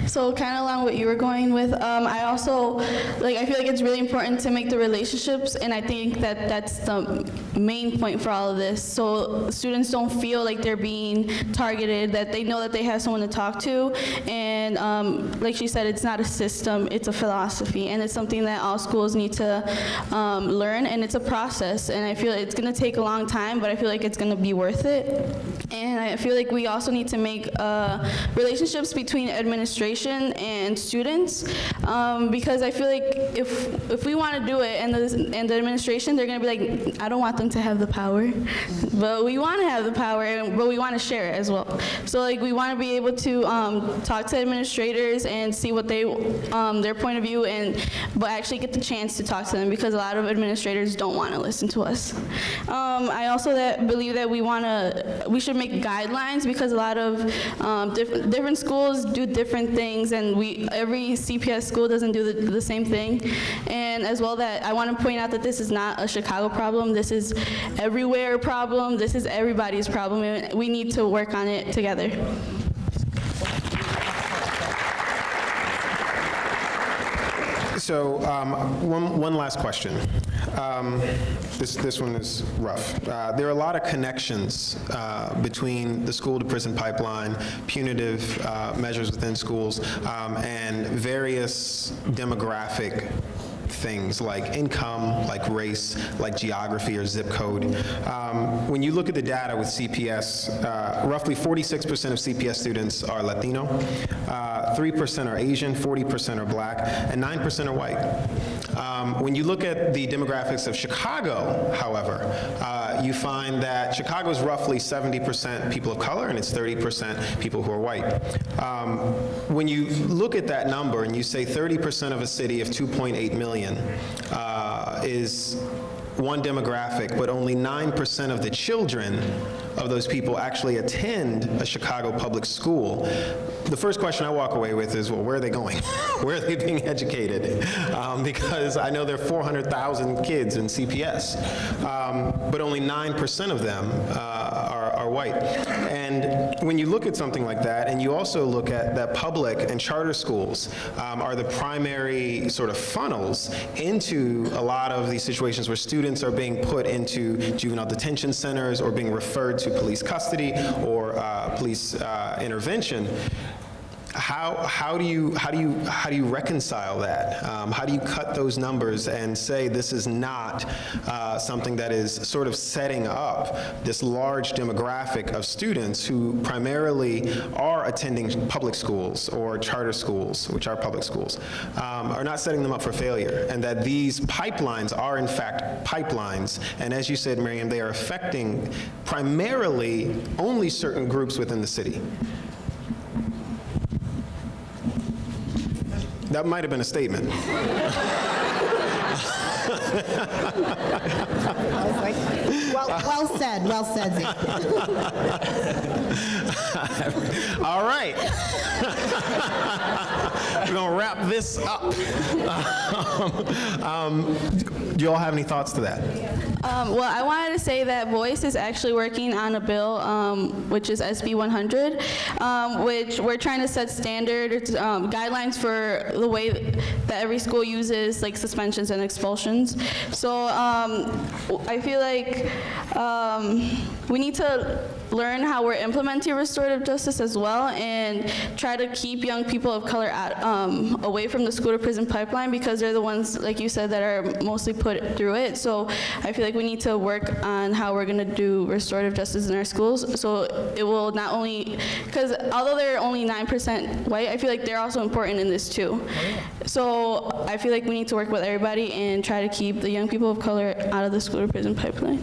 So kind of along what you were going with, I also, I feel like it's really important to make the relationships, and I think that that's the main point for all of this. So students don't feel like they're being targeted, that they know that they have someone to talk to, and like she said, it's not a system, it's a philosophy, and it's something that all schools need to learn, and it's a process, and I feel it's going to take a long time, but I feel like it's going to be worth it. And I feel like we also need to make relationships between administration and students, because I feel like if we want to do it and the administration, they're going to be like, I don't want them to have the power, but we want to have the power, but we want to share it as well. So like we want to be able to talk to administrators and see what they their point of view, but actually get the chance to talk to them, because a lot of administrators don't want to listen to us. I also believe that we should make guidelines, because a lot of different schools do different things, and every CPS school doesn't do the same thing. And as well, that I want to point out that this is not a Chicago problem. This is everywhere problem. This is everybody's problem, and we need to work on it together. So one last question. This one is rough. There are a lot of connections between the school-to-prison pipeline, punitive measures within schools, and various demographic things like income, like race, like geography or zip code. When you look at the data with CPS, roughly 46% of CPS students are Latino, 3% are Asian, 40% are black, and 9% are white. When you look at the demographics of Chicago, however, you find that Chicago is roughly 70% people of color and it's 30% people who are white. When you look at that number and you say 30% of a city of 2.8 million is one demographic, but only 9% of the children of those people actually attend a Chicago public school, the first question I walk away with is, well, where are they going? Where are they being educated? Because I know there are 400,000 kids in CPS, but only 9% of them are white. And when you look at something like that, and you also look at that public and charter schools are the primary sort of funnels into a lot of these situations where students are being put into juvenile detention centers or being referred to police custody or police intervention. How do you reconcile that? How do you cut those numbers and say this is not something that is sort of setting up this large demographic of students who primarily are attending public schools or charter schools, which are public schools, are not setting them up for failure, and that these pipelines are in fact pipelines, and as you said, Miriam, they are affecting primarily only certain groups within the city. That might have been a statement. Well said, Zeke. All right. We're going to wrap this up. Do you all have any thoughts to that? Well, I wanted to say that Voice is actually working on a bill, which is SB 100, which we're trying to set standards, guidelines for the way that every school uses like suspensions and expulsions. So I feel like we need to learn how we're implementing restorative justice as well, and try to keep young people of color away from the school to prison pipeline, because they're the ones, like you said, that are mostly put through it. So I feel like we need to work on how we're going to do restorative justice in our schools, so it will not only, because although they're only 9% white, I feel like they're also important in this too. So I feel like we need to work with everybody and try to keep the young people of color out of the school to prison pipeline.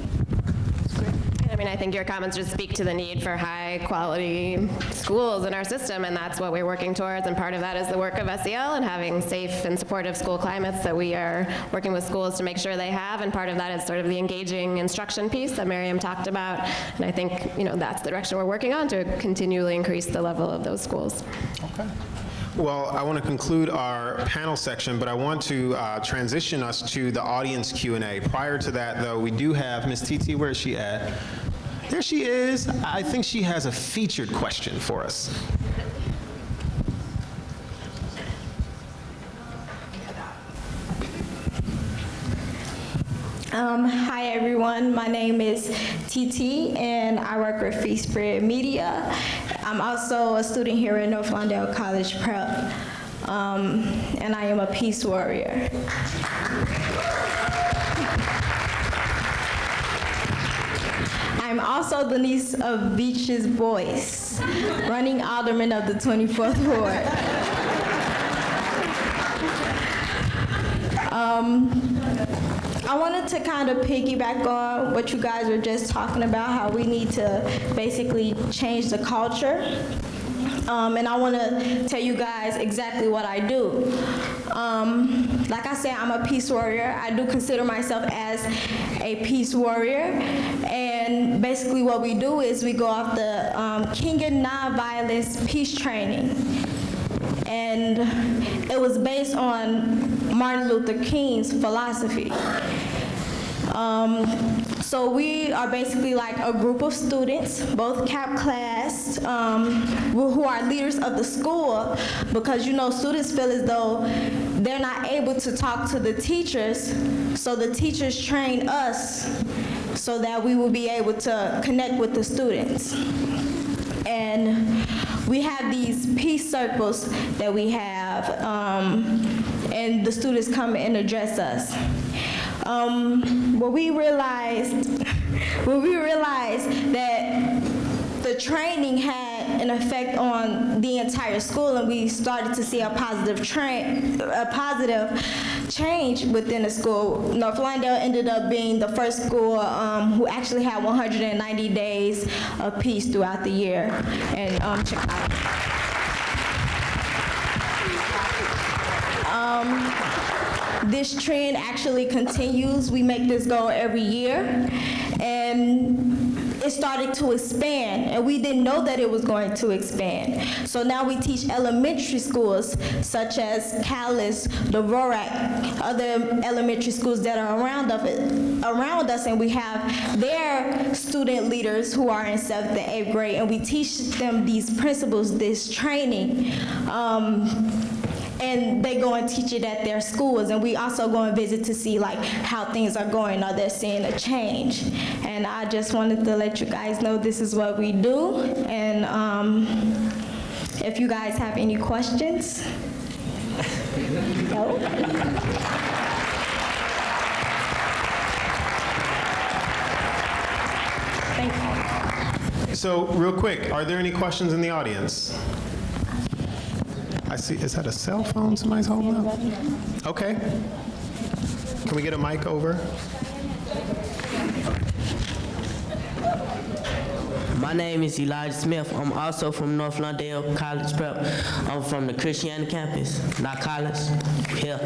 I mean, I think your comments just speak to the need for high-quality schools in our system, and that's what we're working towards, and part of that is the work of SEL and having safe and supportive school climates that we are working with schools to make sure they have, and part of that is sort of the engaging instruction piece that Miriam talked about, and I think, that's the direction we're working on, to continually increase the level of those schools. Okay. Well, I want to conclude our panel section, but I want to transition us to the audience Q&A. Prior to that, though, we do have Ms. Titi. Where is she at? There she is. I think she has a featured question for us. Hi everyone, my name is TT and I work with Free Spirit Media. I'm also a student here at North Lawndale College Prep, and I am a peace warrior. I'm also the niece of Beach's Boyce, running alderman of the 24th Ward. I wanted to kind of piggyback on what you guys were just talking about, how we need to basically change the culture. And I want to tell you guys exactly what I do. Like I said, I'm a peace warrior. I do consider myself as a peace warrior. And basically what we do is we go off the King of Nonviolence peace training. And it was based on Martin Luther King's philosophy. So we are basically like a group of students, both CAP class, who are leaders of the school, because you know students feel as though they're not able to talk to the teachers, so the teachers train us so that we will be able to connect with the students. And we have these peace circles that we have, and the students come and address us. What we realized that the training had an effect on the entire school, and we started to see a positive change within the school. North Lawndale ended up being the first school who actually had 190 days of peace throughout the year in Chicago. This trend actually continues. We make this goal every year, and it started to expand, and we didn't know that it was going to expand. So now we teach elementary schools such as Callis, the RORAC, other elementary schools that are around us, and we have their student leaders who are in 7th and 8th grade, and we teach them these principles, this training. And they go and teach it at their schools, and we also go and visit to see like how things are going, are they seeing a change. And I just wanted to let you guys know this is what we do, and if you guys have any questions. No? Thank you. So real quick, are there any questions in the audience? I see, is that a cell phone somebody's holding up? Okay. Can we get a mic over? My name is Elijah Smith. I'm also from North Lawndale College Prep. I'm from the Christianity campus, not college, here.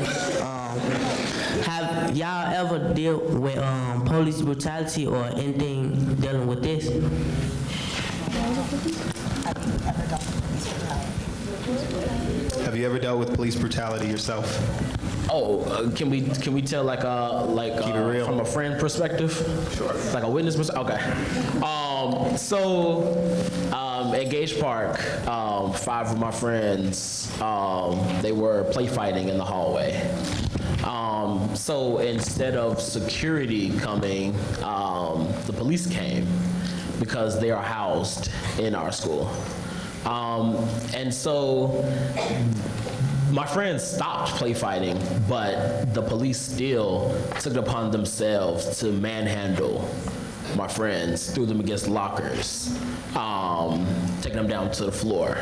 Have y'all ever dealt with police brutality or anything dealing with this? Have you ever dealt with police brutality yourself? Oh, can we tell like Keep it real. from a friend perspective? Sure. Like a witness perspective? Okay. At Gage Park, 5 of my friends, they were play fighting in the hallway. So instead of security coming, the police came because they are housed in our school. And so my friends stopped play fighting, but the police still took it upon themselves to manhandle my friends, threw them against lockers, taking them down to the floor.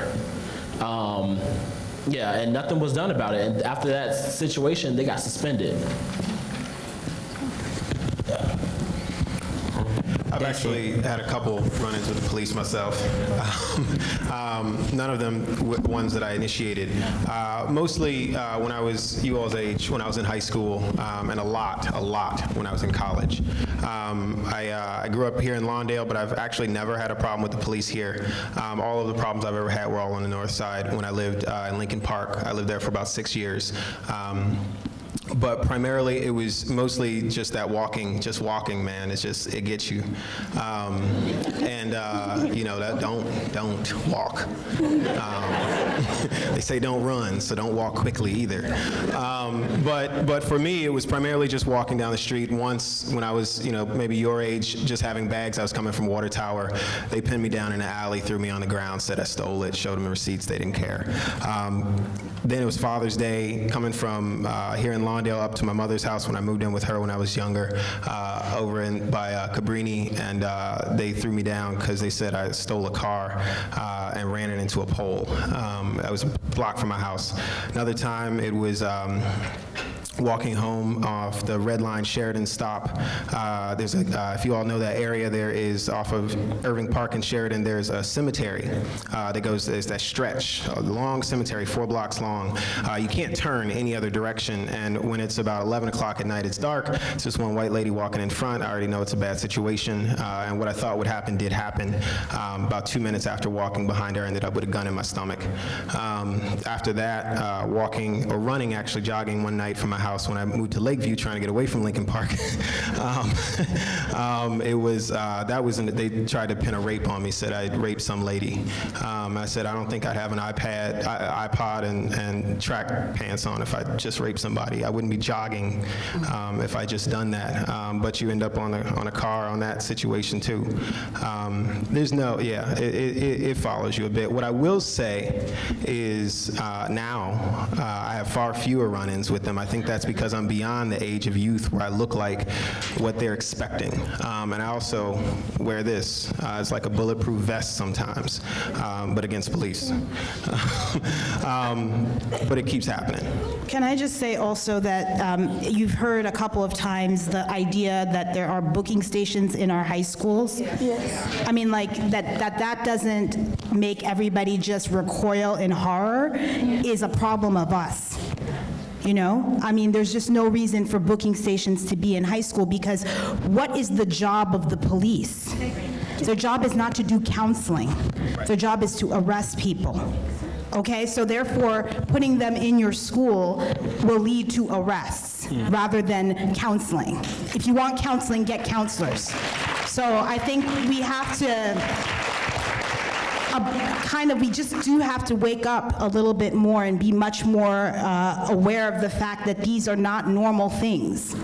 Yeah, and nothing was done about it. And after that situation, they got suspended. I've actually had a couple run-ins with the police myself. None of them ones that I initiated. Mostly when I was you all's age, when I was in high school, and a lot when I was in college. I grew up here in Lawndale, but I've actually never had a problem with the police here. All of the problems I've ever had were all on the north side when I lived in Lincoln Park. I lived there for about 6 years. But primarily, it was mostly just that walking, man. It gets you. That don't walk. They say don't run, so don't walk quickly either. But for me, it was primarily just walking down the street. Once, when I was, maybe your age, just having bags, I was coming from Water Tower. They pinned me down in the alley, threw me on the ground, said I stole it, showed them the receipts, they didn't care. Then it was Father's Day, coming from here in Lawndale up to my mother's house when I moved in with her when I was younger, over by Cabrini, and they threw me down because they said I stole a car and ran it into a pole. I was a block from my house. Another time it was walking home off the Red Line Sheridan stop. There's if you all know that area, there is off of Irving Park and Sheridan, there's a cemetery that goes, there's that stretch, a long cemetery, 4 blocks long. You can't turn any other direction, and when it's about 11 o'clock at night, it's dark. It's just one white lady walking in front. I already know it's a bad situation, and what I thought would happen did happen. About 2 minutes after walking behind her, I ended up with a gun in my stomach. After that, running, actually jogging one night from my house when I moved to Lakeview, trying to get away from Lincoln Park. They tried to pin a rape on me, said I'd raped some lady. I said I don't think I'd have an iPod and track pants on if I just raped somebody. I wouldn't be jogging if I just done that. But you end up on a car on that situation too. It follows you a bit. What I will say is now I have far fewer run-ins with them. I think that's because I'm beyond the age of youth where I look like what they're expecting. And I also wear this. It's like a bulletproof vest sometimes, but against police. But it keeps happening. Can I just say also that you've heard a couple of times the idea that there are booking stations in our high schools? Yes. I mean, like, that doesn't make everybody just recoil in horror is a problem of us. I mean, there's just no reason for booking stations to be in high school, because what is the job of the police? Their job is not to do counseling. Their job is to arrest people. Okay, so therefore, putting them in your school will lead to arrests rather than counseling. If you want counseling, get counselors. So I think we have to we just do have to wake up a little bit more and be much more aware of the fact that these are not normal things.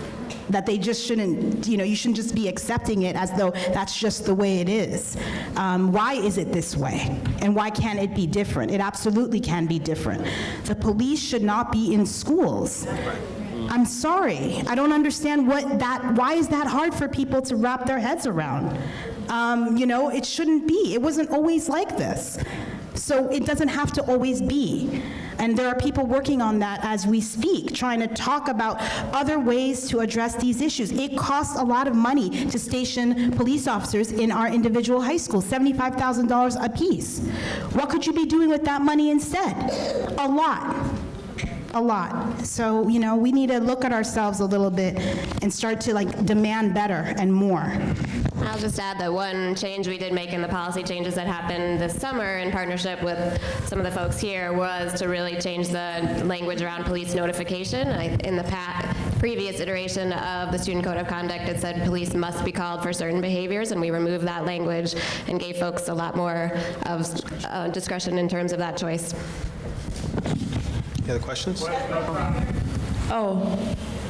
That they just shouldn't, you shouldn't just be accepting it as though that's just the way it is. Why is it this way? And why can't it be different? It absolutely can be different. The police should not be in schools. I'm sorry. I don't understand why is that hard for people to wrap their heads around? It shouldn't be. It wasn't always like this. So it doesn't have to always be. And there are people working on that as we speak, trying to talk about other ways to address these issues. It costs a lot of money to station police officers in our individual high schools, $75,000 a piece. What could you be doing with that money instead? A lot. So, we need to look at ourselves a little bit and start to demand better and more. I'll just add that one change we did make in the policy changes that happened this summer in partnership with some of the folks here was to really change the language around police notification. In the previous iteration of the Student Code of Conduct, it said police must be called for certain behaviors, and we removed that language and gave folks a lot more of discretion in terms of that choice. Any other questions? Oh.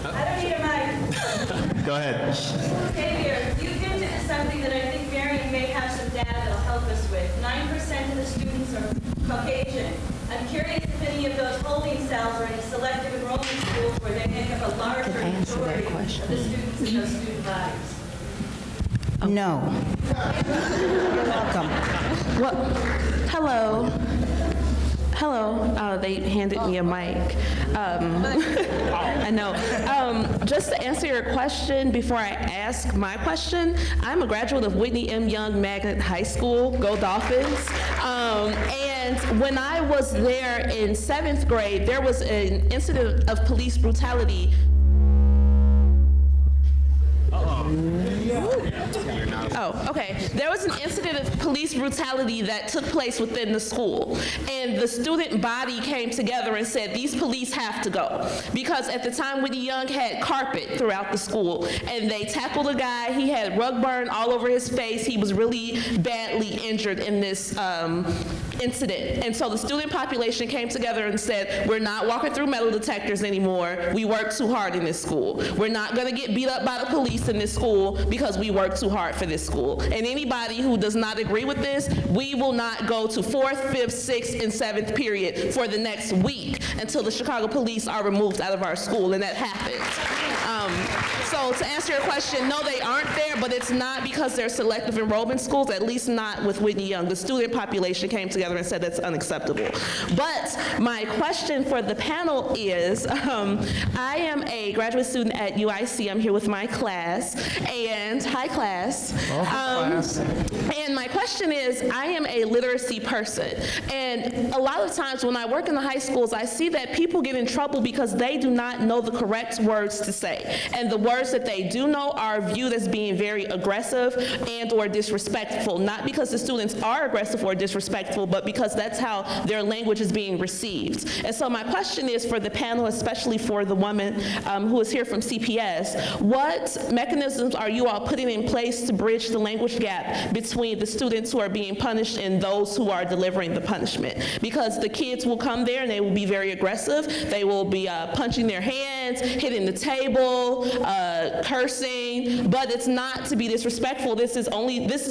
I don't need a mic. Go ahead. XAVIER, you hinted at something that I think Marion may have some data that'll help us with. 9% of the students are Caucasian. I'm curious if any of those holding cells are in selective enrollment schools where they make up a larger majority of the students in those student bodies. No. You're welcome. Hello. They handed me a mic. I know. Just to answer your question before I ask my question, I'm a graduate of Whitney M. Young Magnet High School. Go Dolphins. And when I was there in 7th grade, there was an incident of police brutality. Oh, There was an incident of police brutality that took place within the school, and the student body came together and said, these police have to go. Because at the time, Whitney Young had carpet throughout the school, and they tackled a guy. He had rug burn all over his face. He was really badly injured in this incident. And so the student population came together and said, we're not walking through metal detectors anymore. We work too hard in this school. We're not going to get beat up by the police in this school because we work too hard for this school. And anybody who does not agree with this, we will not go to 4th, 5th, 6th, and 7th period for the next week until the Chicago police are removed out of our school, and that happens. So to answer your question, no, they aren't there, but it's not because they're selective enrollment schools, at least not with Whitney Young. The student population came together and said that's unacceptable. But my question for the panel is, I am a graduate student at UIC. I'm here with my class, and hi class. And my question is, I am a literacy person, and a lot of times when I work in the high schools, I see that people get in trouble because they do not know the correct words to say. And the words that they do know are viewed as being very aggressive and or disrespectful, not because the students are aggressive or disrespectful, but because that's how their language is being received. And so my question is for the panel, especially for the woman who is here from CPS, what mechanisms are you all putting in place to bridge the language gap between the students who are being punished and those who are delivering the punishment? Because the kids will come there and they will be very aggressive. They will be punching their hands, hitting the table, cursing, but it's not to be disrespectful. This is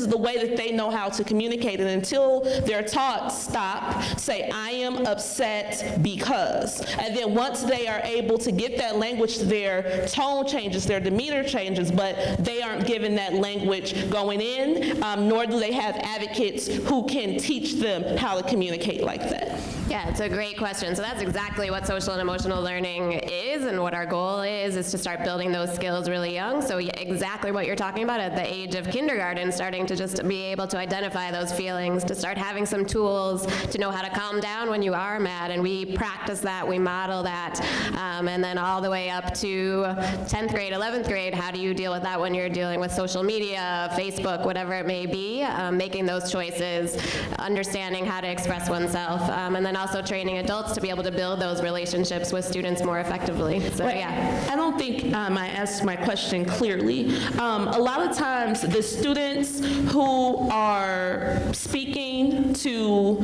the way that they know how to communicate. And until they're taught, stop, say, I am upset because. And then once they are able to get that language, their tone changes, their demeanor changes, but they aren't given that language going in, nor do they have advocates who can teach them how to communicate like that. Yeah, it's a great question. So that's exactly what social and emotional learning is, and what our goal is to start building those skills really young. So yeah, exactly what you're talking about at the age of kindergarten, starting to just be able to identify those feelings, to start having some tools to know how to calm down when you are mad, and we practice that, we model that, and then all the way up to 10th grade, 11th grade, how do you deal with that when you're dealing with social media, Facebook, whatever it may be, making those choices, understanding how to express oneself, and then also training adults to be able to build those relationships with students more effectively. So yeah. I don't think I asked my question clearly. A lot of times the students who are speaking to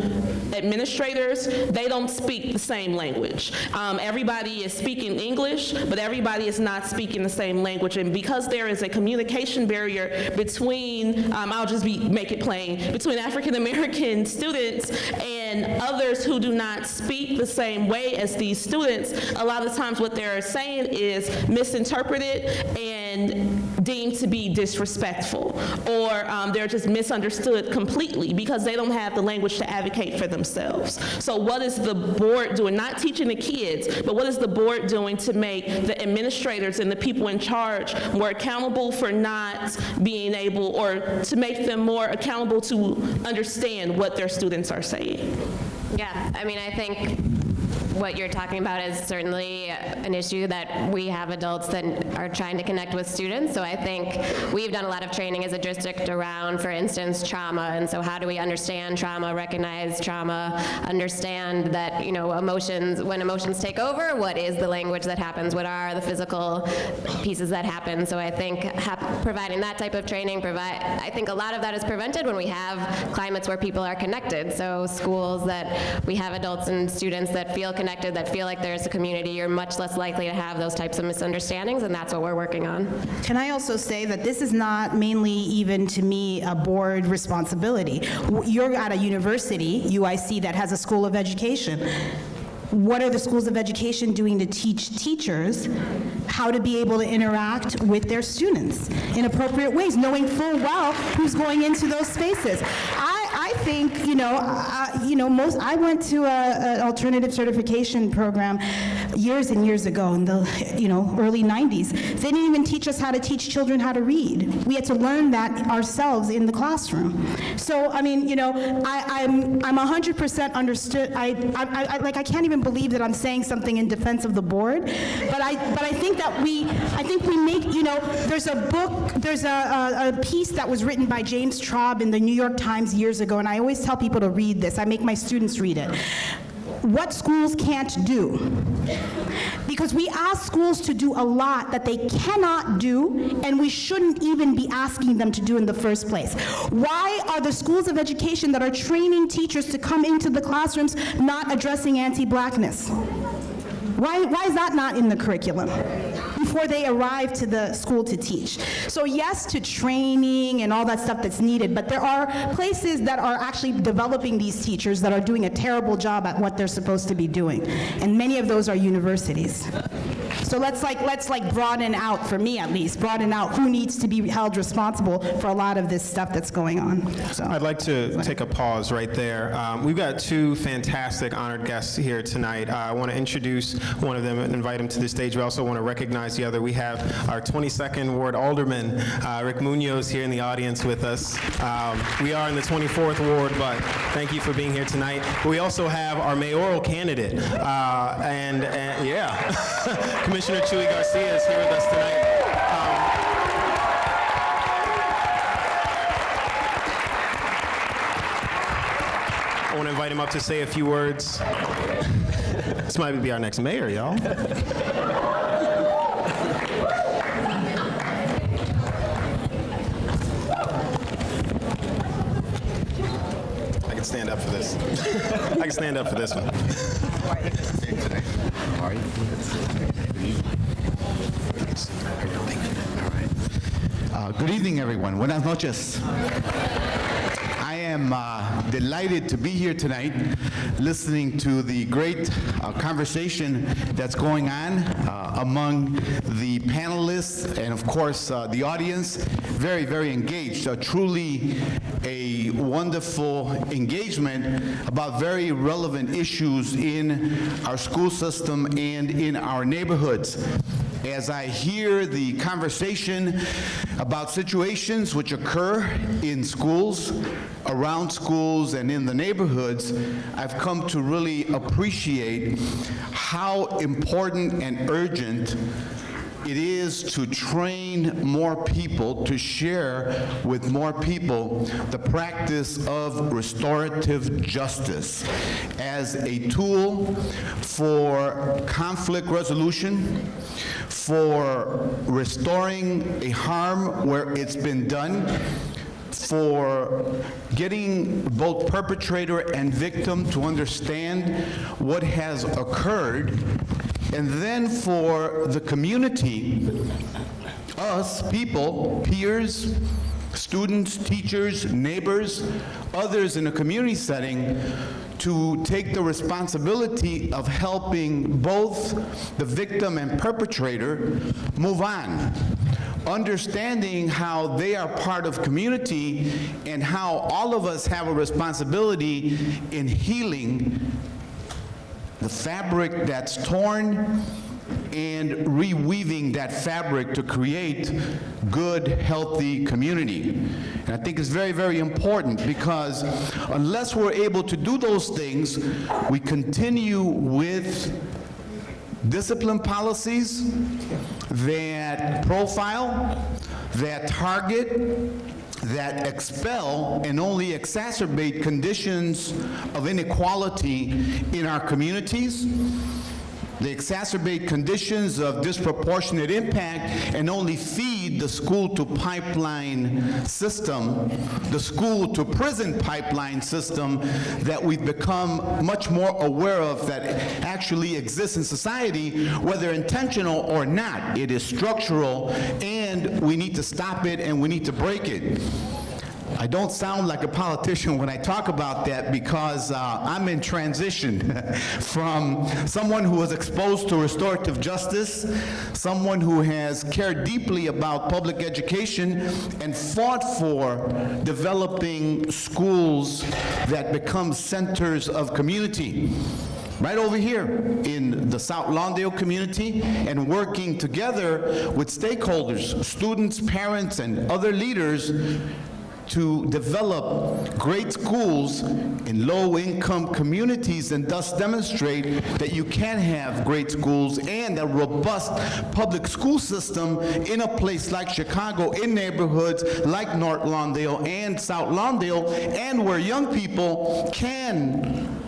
administrators, they don't speak the same language. Everybody is speaking English, but everybody is not speaking the same language. And because there is a communication barrier between, I'll just make it plain, between African American students and others who do not speak the same way as these students, a lot of times what they're saying is misinterpreted and deemed to be disrespectful, or they're just misunderstood completely because they don't have the language to advocate for themselves. So what is the board doing? Not teaching the kids, but what is the board doing to make the administrators and the people in charge more accountable for not being able, or to make them more accountable to understand what their students are saying? Yeah, I mean, I think what you're talking about is certainly an issue that we have adults that are trying to connect with students. So I think we've done a lot of training as a district around, for instance, trauma. And so how do we understand trauma, recognize trauma, understand that, emotions, when emotions take over, what is the language that happens? What are the physical pieces that happen? So I think providing that type of training, I think a lot of that is prevented when we have climates where people are connected. So schools that we have adults and students that feel connected, that feel like there's a community, you're much less likely to have those types of misunderstandings, and that's what we're working on. Can I also say that this is not mainly even to me a board responsibility. You're at a university, UIC, that has a school of education. What are the schools of education doing to teach teachers how to be able to interact with their students in appropriate ways, knowing full well who's going into those spaces? I think, I went to an alternative certification program years and years ago in the, early 90s. They didn't even teach us how to teach children how to read. We had to learn that ourselves in the classroom. So, I'm 100% understood. I can't even believe that I'm saying something in defense of the board, but I think that we make, there's a book, there's a piece that was written by James Traub in the New York Times years ago, and I always tell people to read this. I make my students read it. What schools can't do. Because we ask schools to do a lot that they cannot do, and we shouldn't even be asking them to do in the first place. Why are the schools of education that are training teachers to come into the classrooms not addressing anti-blackness? Why is that not in the curriculum before they arrive to the school to teach? So yes to training and all that stuff that's needed, but there are places that are actually developing these teachers that are doing a terrible job at what they're supposed to be doing. And many of those are universities. So let's broaden out, for me at least, broaden out who needs to be held responsible for a lot of this stuff that's going on. So I'd like to take a pause right there. We've got two fantastic honored guests here tonight. I want to introduce one of them and invite him to the stage. We also want to recognize the other. We have our 22nd Ward Alderman, Rick Munoz, here in the audience with us. We are in the 24th Ward, but thank you for being here tonight. We also have our mayoral candidate, Commissioner TWIGGY Garcia is here with us tonight. I want to invite him up to say a few words. This might be our next mayor, y'all. I can stand up for this. I can stand up for this one. Good evening, everyone. Buenas noches. I am delighted to be here tonight listening to the great conversation that's going on among the panelists and, of course, the audience. Very, very engaged. Truly a wonderful engagement about very relevant issues in our school system and in our neighborhoods. As I hear the conversation about situations which occur in schools, around schools, and in the neighborhoods, I've come to really appreciate how important and urgent it is to train more people, to share with more people the practice of restorative justice as a tool for conflict resolution, for restoring a harm where it's been done, for getting both perpetrator and victim to understand what has occurred, and then for the community, us, people, peers, students, teachers, neighbors, others in a community setting, to take the responsibility of helping both the victim and perpetrator move on, understanding how they are part of community and how all of us have a responsibility in healing the fabric that's torn and reweaving that fabric to create good, healthy community. And I think it's very, very important because unless we're able to do those things, we continue with discipline policies that profile, that target, that expel and only exacerbate conditions of inequality in our communities. They exacerbate conditions of disproportionate impact and only feed the school-to-pipeline system, the school-to-prison pipeline system that we've become much more aware of that actually exists in society, whether intentional or not. It is structural, and we need to stop it, and we need to break it. I don't sound like a politician when I talk about that because I'm in transition from someone who was exposed to restorative justice, someone who has cared deeply about public education and fought for developing schools that become centers of community. Right over here in the South Lawndale community, and working together with stakeholders, students, parents, and other leaders to develop great schools in low-income communities and thus demonstrate that you can have great schools and a robust public school system in a place like Chicago, in neighborhoods like North Lawndale and South Lawndale, and where young people can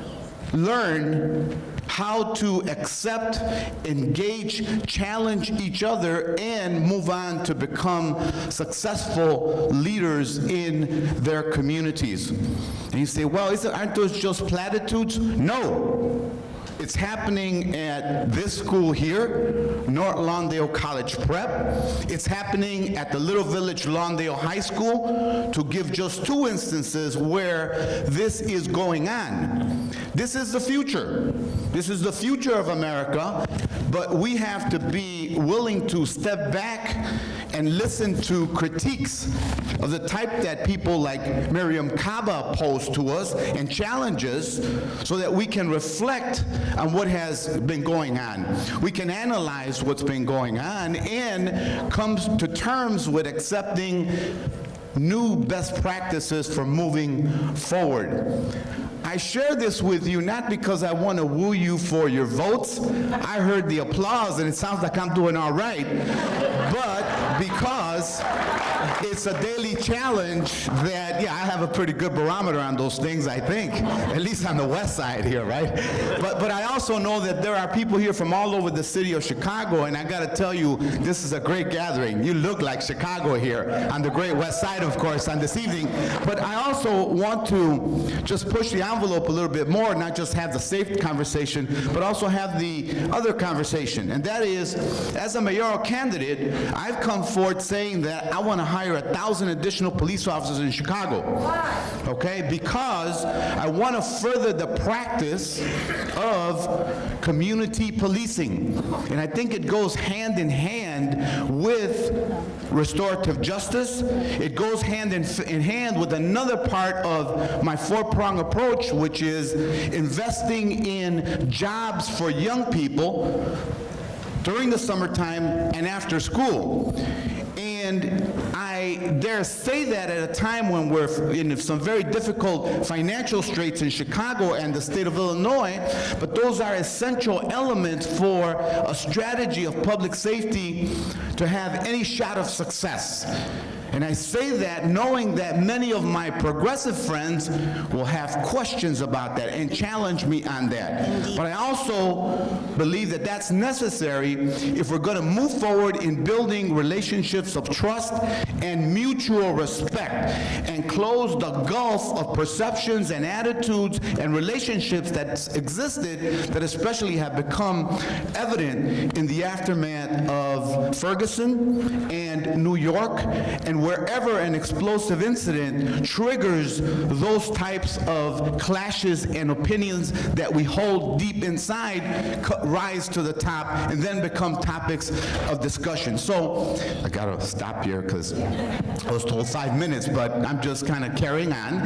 learn how to accept, engage, challenge each other, and move on to become successful leaders in their communities. And you say, well, aren't those just platitudes? No. It's happening at this school here, North Lawndale College Prep. It's happening at the Little Village Lawndale High School, to give just two instances where this is going on. This is the future. This is the future of America, but we have to be willing to step back and listen to critiques of the type that people like Miriam Kaba pose to us and challenges, so that we can reflect on what has been going on. We can analyze what's been going on and come to terms with accepting new best practices for moving forward. I share this with you not because I want to woo you for your votes. I heard the applause and it sounds like I'm doing all right, but because it's a daily challenge that, yeah, I have a pretty good barometer on those things, I think, at least on the west side here, right? But I also know that there are people here from all over the city of Chicago, and I got to tell you, this is a great gathering. You look like Chicago here on the great west side, of course, on this evening. But I also want to just push the envelope a little bit more, not just have the safe conversation, but also have the other conversation. And that is, as a mayoral candidate, I've come forward saying that I want to hire 1,000 additional police officers in Chicago. Why? Okay, because I want to further the practice of community policing. And I think it goes hand in hand with restorative justice. It goes hand in hand with another part of my four-prong approach, which is investing in jobs for young people during the summertime and after school. And I dare say that at a time when we're in some very difficult financial straits in Chicago and the state of Illinois, but those are essential elements for a strategy of public safety to have any shot of success. And I say that knowing that many of my progressive friends will have questions about that and challenge me on that. Indeed. But I also believe that that's necessary if we're going to move forward in building relationships of trust and mutual respect and close the gulf of perceptions and attitudes and relationships that existed that especially have become evident in the aftermath of Ferguson and New York, and wherever an explosive incident triggers those types of clashes and opinions that we hold deep inside rise to the top and then become topics of discussion. So I gotta stop here because I was told 5 minutes, but I'm just kind of carrying on.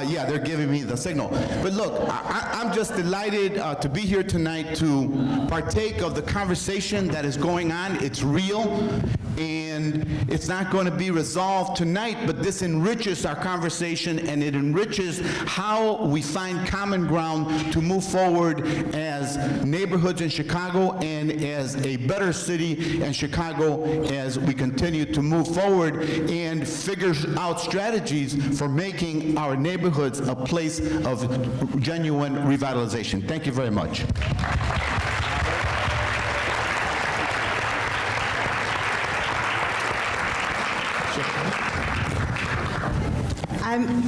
Yeah, they're giving me the signal. But look, I'm just delighted to be here tonight to partake of the conversation that is going on. It's real, and it's not going to be resolved tonight, but this enriches our conversation, and it enriches how we find common ground to move forward as neighborhoods in Chicago and as a better city in Chicago as we continue to move forward and figure out strategies for making our neighborhoods a place of genuine revitalization. Thank you very much.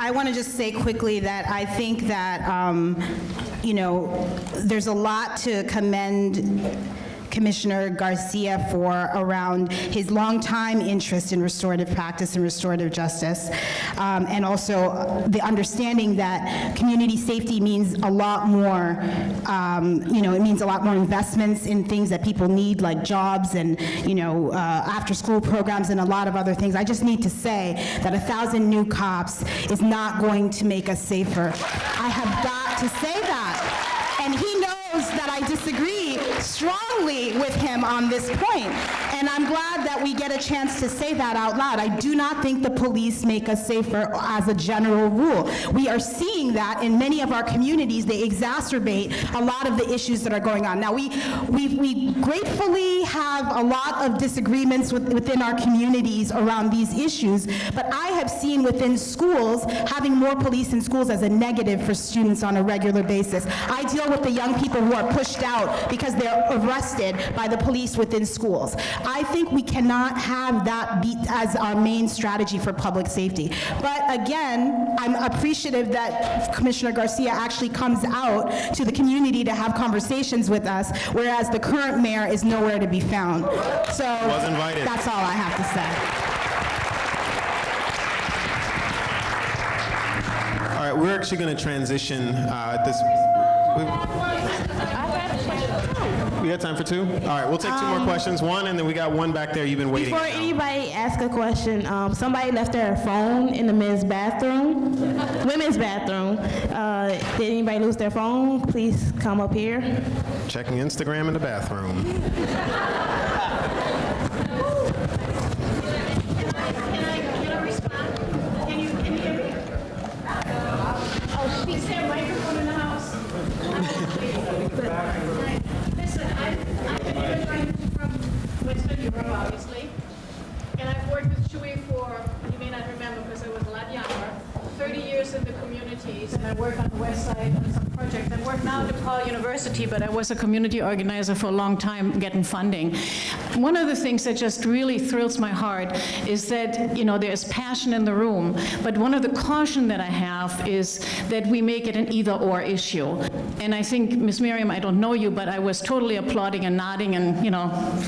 I want to just say quickly that I think that, you know, there's a lot to commend Commissioner Garcia for around his longtime interest in restorative practice and restorative justice, and also the understanding that community safety means a lot more, it means a lot more investments in things that people need, like jobs and, after-school programs and a lot of other things. I just need to say that 1,000 new cops is not going to make us safer. I have got to say that. And he knows that I disagree strongly with him on this point. And I'm glad that we get a chance to say that out loud. I do not think the police make us safer as a general rule. We are seeing that in many of our communities. They exacerbate a lot of the issues that are going on. Now, we gratefully have a lot of disagreements within our communities around these issues, but I have seen within schools having more police in schools as a negative for students on a regular basis. I deal with the young people who are pushed out because they're arrested by the police within schools. I think we cannot have that be as our main strategy for public safety. But again, I'm appreciative that Commissioner Garcia actually comes out to the community to have conversations with us, whereas the current mayor is nowhere to be found. So Was invited. That's all I have to say. All right, we're actually going to transition this. We got time for two? All right, we'll take two more questions. One, and then we got one back there you've been waiting. Before anybody asks a question, somebody left their phone in the women's bathroom. Did anybody lose their phone? Please come up here. Checking Instagram in the bathroom. Is there a microphone in the house? Listen, I've been immigrating from Western Europe, obviously, and I've worked with Chewy for, you may not remember because I was a lot younger, 30 years in the communities, and I work on the west side on some projects. I work now at DePaul University, but I was a community organizer for a long time getting funding. One of the things that just really thrills my heart is that, there's passion in the room, but one of the caution that I have is that we make it an either-or issue. And I think, Ms. Miriam, I don't know you, but I was totally applauding and nodding and,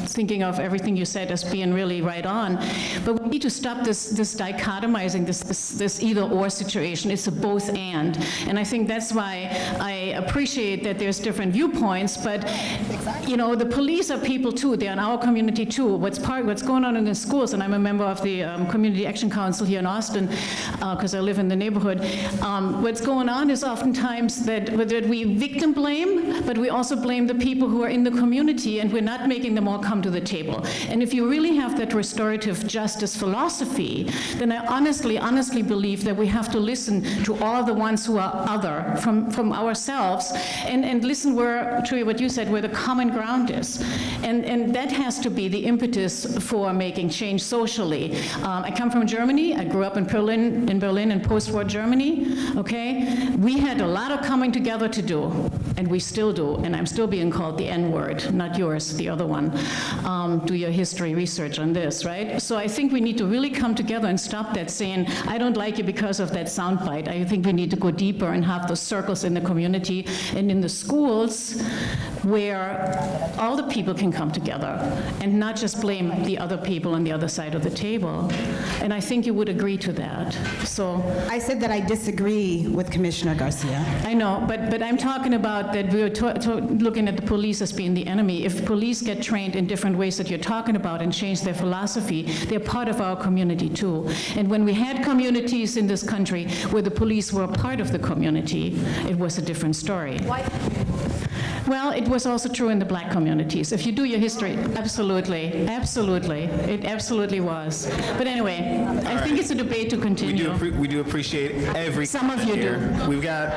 thinking of everything you said as being really right on. But we need to stop this dichotomizing, this either-or situation. It's a both and. And I think that's why I appreciate that there's different viewpoints, but, the police are people too. They're in our community too. What's going on in the schools, and I'm a member of the Community Action Council here in Austin, because I live in the neighborhood. What's going on is oftentimes that we victim blame, but we also blame the people who are in the community, and we're not making them all come to the table. And if you really have that restorative justice philosophy, then I honestly believe that we have to listen to all the ones who are other from ourselves, and listen to what you said, where the common ground is. And that has to be the impetus for making change socially. I come from Germany. I grew up in Berlin in post-war Germany, okay? We had a lot of coming together to do, and we still do, and I'm still being called the N-word, not yours, the other one. Do your history research on this, right? So I think we need to really come together and stop that saying, I don't like you because of that soundbite. I think we need to go deeper and have those circles in the community and in the schools where all the people can come together and not just blame the other people on the other side of the table. And I think you would agree to that. So I said that I disagree with Commissioner Garcia. I know, but I'm talking about that we're looking at the police as being the enemy. If police get trained in different ways that you're talking about and change their philosophy, they're part of our community too. And when we had communities in this country where the police were a part of the community, it was a different story. Well, it was also true in the black communities. If you do your history, absolutely. It absolutely was. But anyway, I think it's a debate to continue. We do appreciate every Some of you here. do. We've got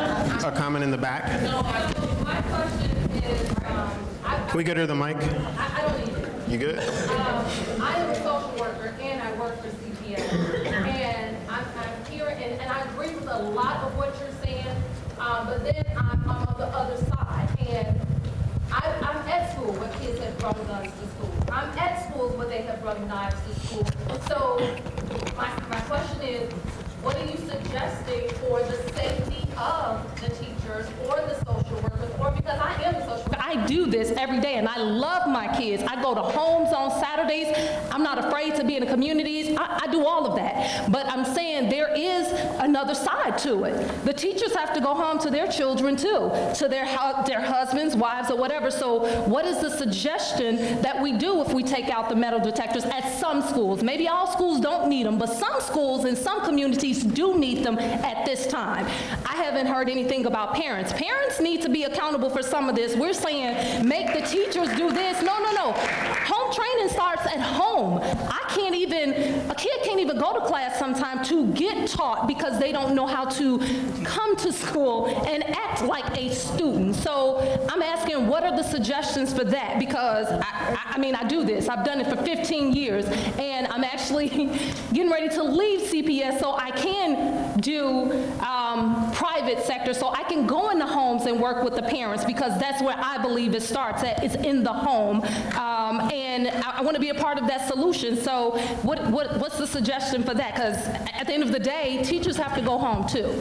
a comment in the back. My question is, Can we get her the mic? I don't need it. You good? I am a social worker and I work for CPS. And I'm here and I agree with a lot of what you're saying, but then I'm on the other side. And I'm at school where kids have brought guns to school. I'm at schools where they have brought knives to school. So my question is, what are you suggesting for the safety of the teachers or the social workers, or because I am a social worker, I do this every day, and I love my kids. I go to homes on Saturdays. I'm not afraid to be in the communities. I do all of that. But I'm saying there is another side to it. The teachers have to go home to their children too, to their husbands, wives, or whatever. So what is the suggestion that we do if we take out the metal detectors at some schools? Maybe all schools don't need them, but some schools in some communities do need them at this time. I haven't heard anything about parents. Parents need to be accountable for some of this. We're saying make the teachers do this. No. Home training starts at home. A kid can't even go to class sometimes to get taught because they don't know how to come to school and act like a student. So I'm asking, what are the suggestions for that? Because I do this. I've done it for 15 years, and I'm actually getting ready to leave CPS so I can do private sector, so I can go in the homes and work with the parents, because that's where I believe it starts at, is in the home. And I want to be a part of that solution. So what's the suggestion for that? Because at the end of the day, teachers have to go home too.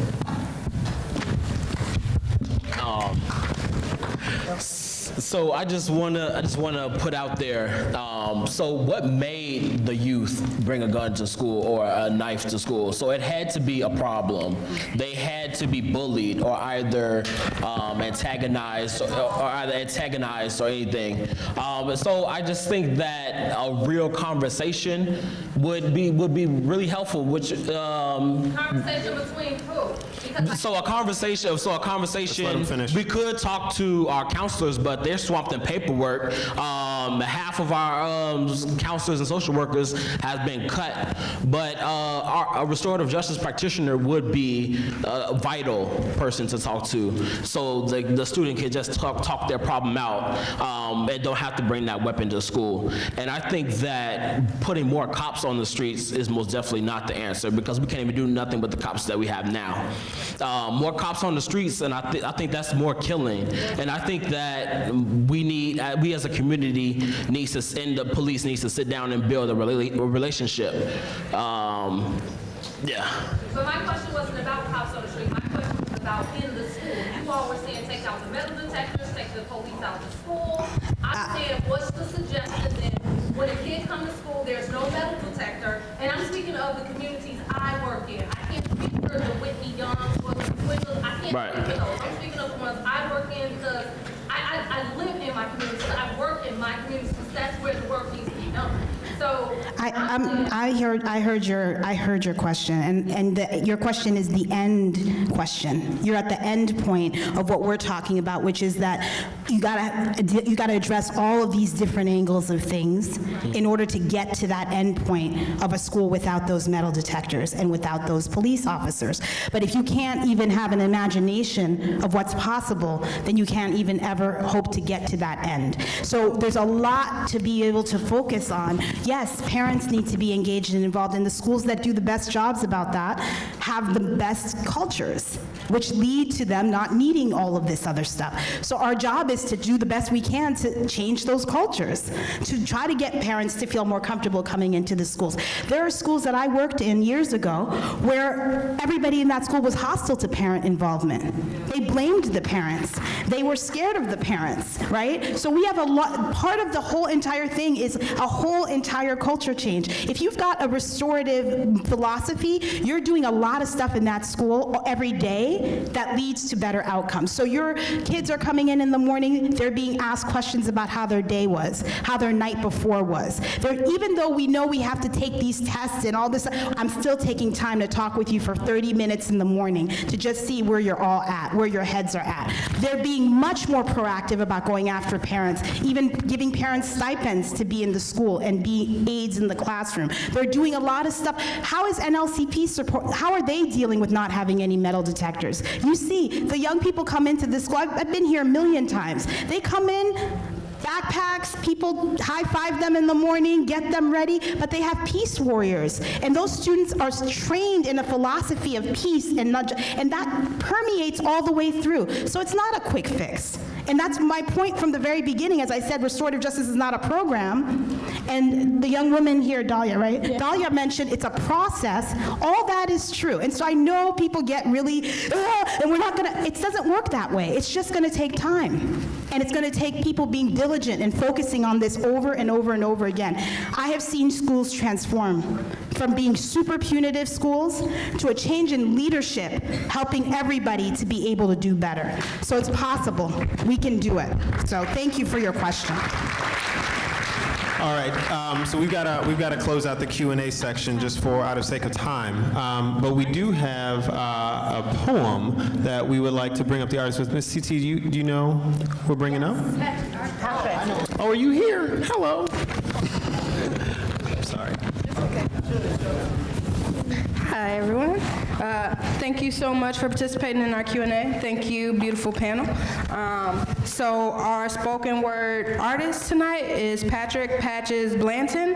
So I just wanna put out there, so what made the youth bring a gun to school or a knife to school? So it had to be a problem. They had to be bullied or either antagonized or anything. So I just think that a real conversation would be really helpful. Conversation between who? So a conversation. We could talk to our counselors, but they're swamped in paperwork. Half of our counselors and social workers has been cut, but a restorative justice practitioner would be a vital person to talk to, so the student can just talk their problem out and don't have to bring that weapon to school. And I think that putting more cops on the streets is most definitely not the answer, because we can't even do nothing with the cops that we have now. More cops on the streets, and I think that's more killing. And I think that we as a community and the police needs to sit down and build a relationship. Yeah. So my question wasn't about cops on the street. My question was about in the school. You all were saying take out the metal detectors, take the police out of the school. I'm saying, what's the suggestion then? When a kid comes to school, there's no metal detector, and I'm speaking of the communities I work in. I can't speak for the Whitney Youngs or the Swindles. I can't speak for those. I'm speaking of the ones I work in, because I live in my community, so I work in my community, because that's where the work needs to be done. So I heard your question, and your question is the end question. You're at the end point of what we're talking about, which is that you gotta address all of these different angles of things in order to get to that end point of a school without those metal detectors and without those police officers. But if you can't even have an imagination of what's possible, then you can't even ever hope to get to that end. So there's a lot to be able to focus on. Yes, parents need to be engaged and involved, in the schools that do the best jobs about that have the best cultures, which lead to them not needing all of this other stuff. So our job is to do the best we can to change those cultures, to try to get parents to feel more comfortable coming into the schools. There are schools that I worked in years ago where everybody in that school was hostile to parent involvement. They blamed the parents. They were scared of the parents, right? So we have part of the whole entire thing is a whole entire culture change. If you've got a restorative philosophy, you're doing a lot of stuff in that school every day that leads to better outcomes. So your kids are coming in the morning, they're being asked questions about how their day was, how their night before was. Even though we know we have to take these tests and all this, I'm still taking time to talk with you for 30 minutes in the morning to just see where you're all at, where your heads are at. They're being much more proactive about going after parents, even giving parents stipends to be in the school and be aides in the classroom. They're doing a lot of stuff. How is NLCP support, how are they dealing with not having any metal detectors? You see, the young people come into this school, I've been here a million times. They come in, backpacks, people high-five them in the morning, get them ready, but they have peace warriors. And those students are trained in a philosophy of peace, and that permeates all the way through. So it's not a quick fix. And that's my point from the very beginning. As I said, restorative justice is not a program. And the young woman here, Dahlia, right? Yeah. Dahlia mentioned it's a process. All that is true. And so I know people get really, and we're not gonna, it doesn't work that way. It's just gonna take time. And it's gonna take people being diligent and focusing on this over and over and over again. I have seen schools transform from being super punitive schools to a change in leadership, helping everybody to be able to do better. So it's possible. We can do it. So thank you for your question. All right, so we've got to close out the Q&A section just for out of sake of time. But we do have a poem that we would like to bring up the artist with. Ms. CT, do you know who we're bringing up? Oh, are you here? Hello. Sorry. Hi, everyone. Thank you so much for participating in our Q&A. Thank you, beautiful panel. So our spoken word artist tonight is Patrick Patches Blanton.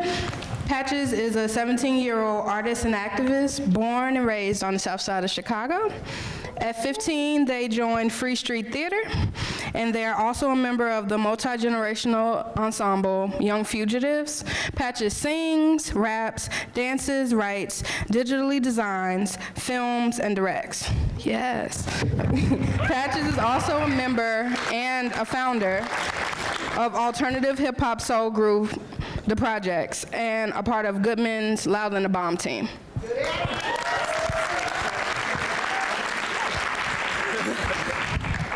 Patches is a 17-year-old artist and activist born and raised on the south side of Chicago. At 15, they joined Free Street Theater, and they are also a member of the multi-generational ensemble Young Fugitives. Patches sings, raps, dances, writes, digitally designs, films, and directs. Yes. Patches is also a member and a founder of alternative hip-hop soul group The Projects, and a part of Goodman's Loud and the Bomb team.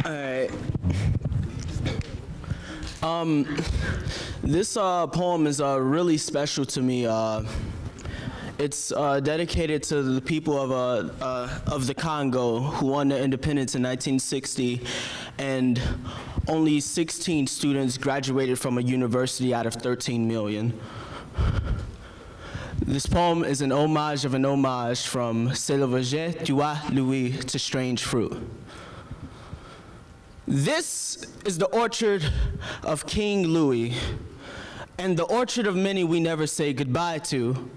All right. This poem is really special to me. It's dedicated to the people of the Congo who won their independence in 1960, and only 16 students graduated from a university out of 13 million. This poem is an homage of an homage from C'est le verger, tu as, Louis, to strange fruit. This is the orchard of King Louis, and the orchard of many we never say goodbye to.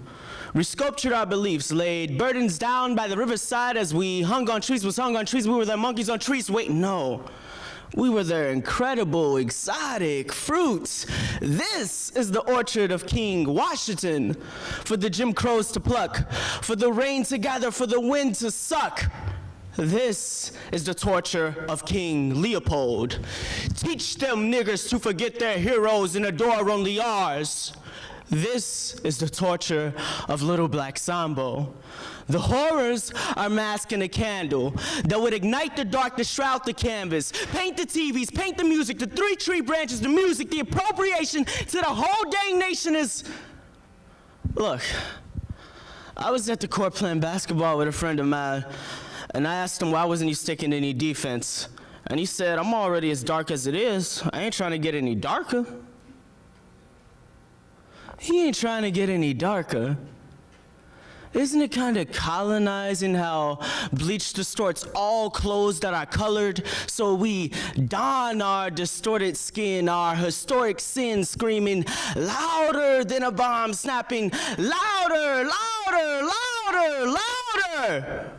Resculptured our beliefs, laid burdens down by the riverside as we hung on trees, was hung on trees, we were their monkeys on trees. Wait, no. We were their incredible, exotic fruits. This is the orchard of King Washington, for the Jim Crows to pluck, for the rain to gather, for the wind to suck. This is the torture of King Leopold. Teach them niggers to forget their heroes and adore only ours. This is the torture of Little Black Sambo. The horrors are masking a candle that would ignite the dark to shroud the canvas, paint the TVs, paint the music, the 3 tree branches, the music, the appropriation to the whole dang nation is... Look, I was at the court playing basketball with a friend of mine, and I asked him why wasn't he sticking any defense. And he said, I'm already as dark as it is. I ain't trying to get any darker. He ain't trying to get any darker. Isn't it kind of colonizing how bleach distorts all clothes that are colored, so we don our distorted skin, our historic sins screaming louder than a bomb snapping, louder, louder, louder, louder.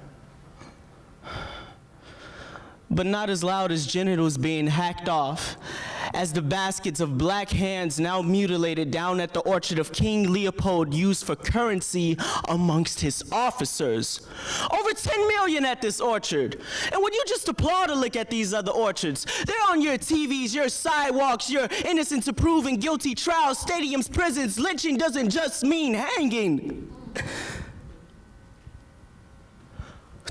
But not as loud as genitals being hacked off, as the baskets of black hands now mutilated down at the orchard of King Leopold used for currency amongst his officers. Over 10 million at this orchard. And would you just applaud or look at these other orchards? They're on your TVs, your sidewalks, your innocent to proven guilty trials, stadiums, prisons. Lynching doesn't just mean hanging.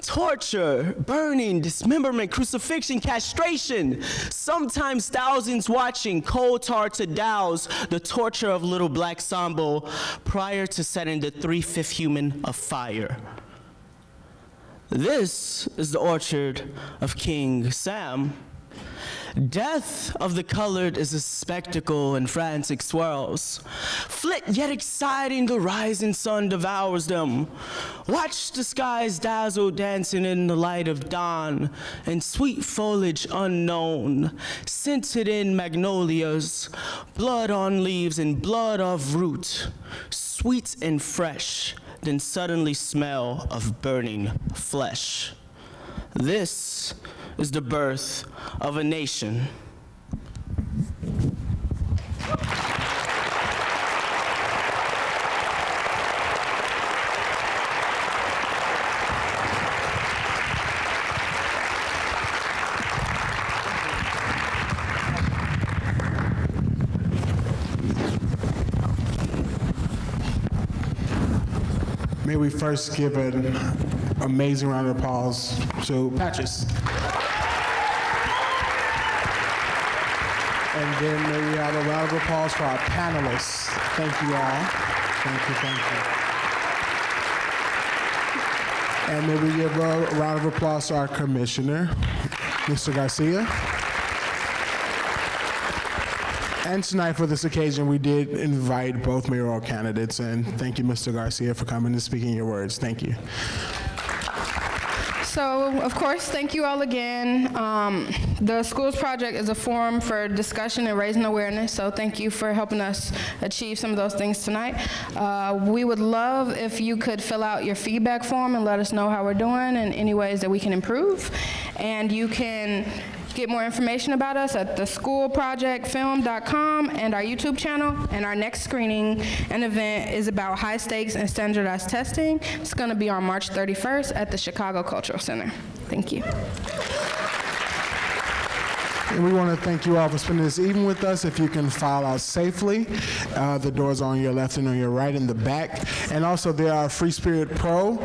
Torture, burning, dismemberment, crucifixion, castration. Sometimes thousands watching coal tar to douse the torture of Little Black Sambo prior to setting the 3/5 human afire. This is the orchard of King Sam. Death of the colored is a spectacle in frantic swirls. Flit yet exciting, the rising sun devours them. Watch the skies dazzle, dancing in the light of dawn, and sweet foliage unknown, scented in magnolias, blood on leaves and blood of root, sweet and fresh, then suddenly smell of burning flesh. This is the birth of a nation. May we first give an amazing round of applause to Patches. And then may we have a round of applause for our panelists. Thank you all. Thank you, thank you. And may we give a round of applause to our commissioner, Mr. Garcia. And tonight, for this occasion, we did invite both mayoral candidates, and thank you, Mr. Garcia, for coming and speaking your words. Thank you. So, of course, thank you all again. The Schools Project is a forum for discussion and raising awareness, so thank you for helping us achieve some of those things tonight. We would love if you could fill out your feedback form and let us know how we're doing and any ways that we can improve. And you can get more information about us at theschoolprojectfilm.com and our YouTube channel. And our next screening and event is about high stakes and standardized testing. It's going to be on March 31st at the Chicago Cultural Center. Thank you. And we want to thank you all for spending this evening with us. If you can file out safely, the doors are on your left and on your right in the back. And also there are Free Spirit Pro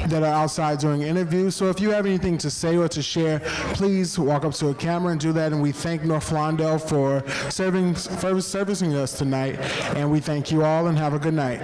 that are outside during interviews. So if you have anything to say or to share, please walk up to a camera and do that. And we thank North Lawndale for servicing us tonight. And we thank you all and have a good night.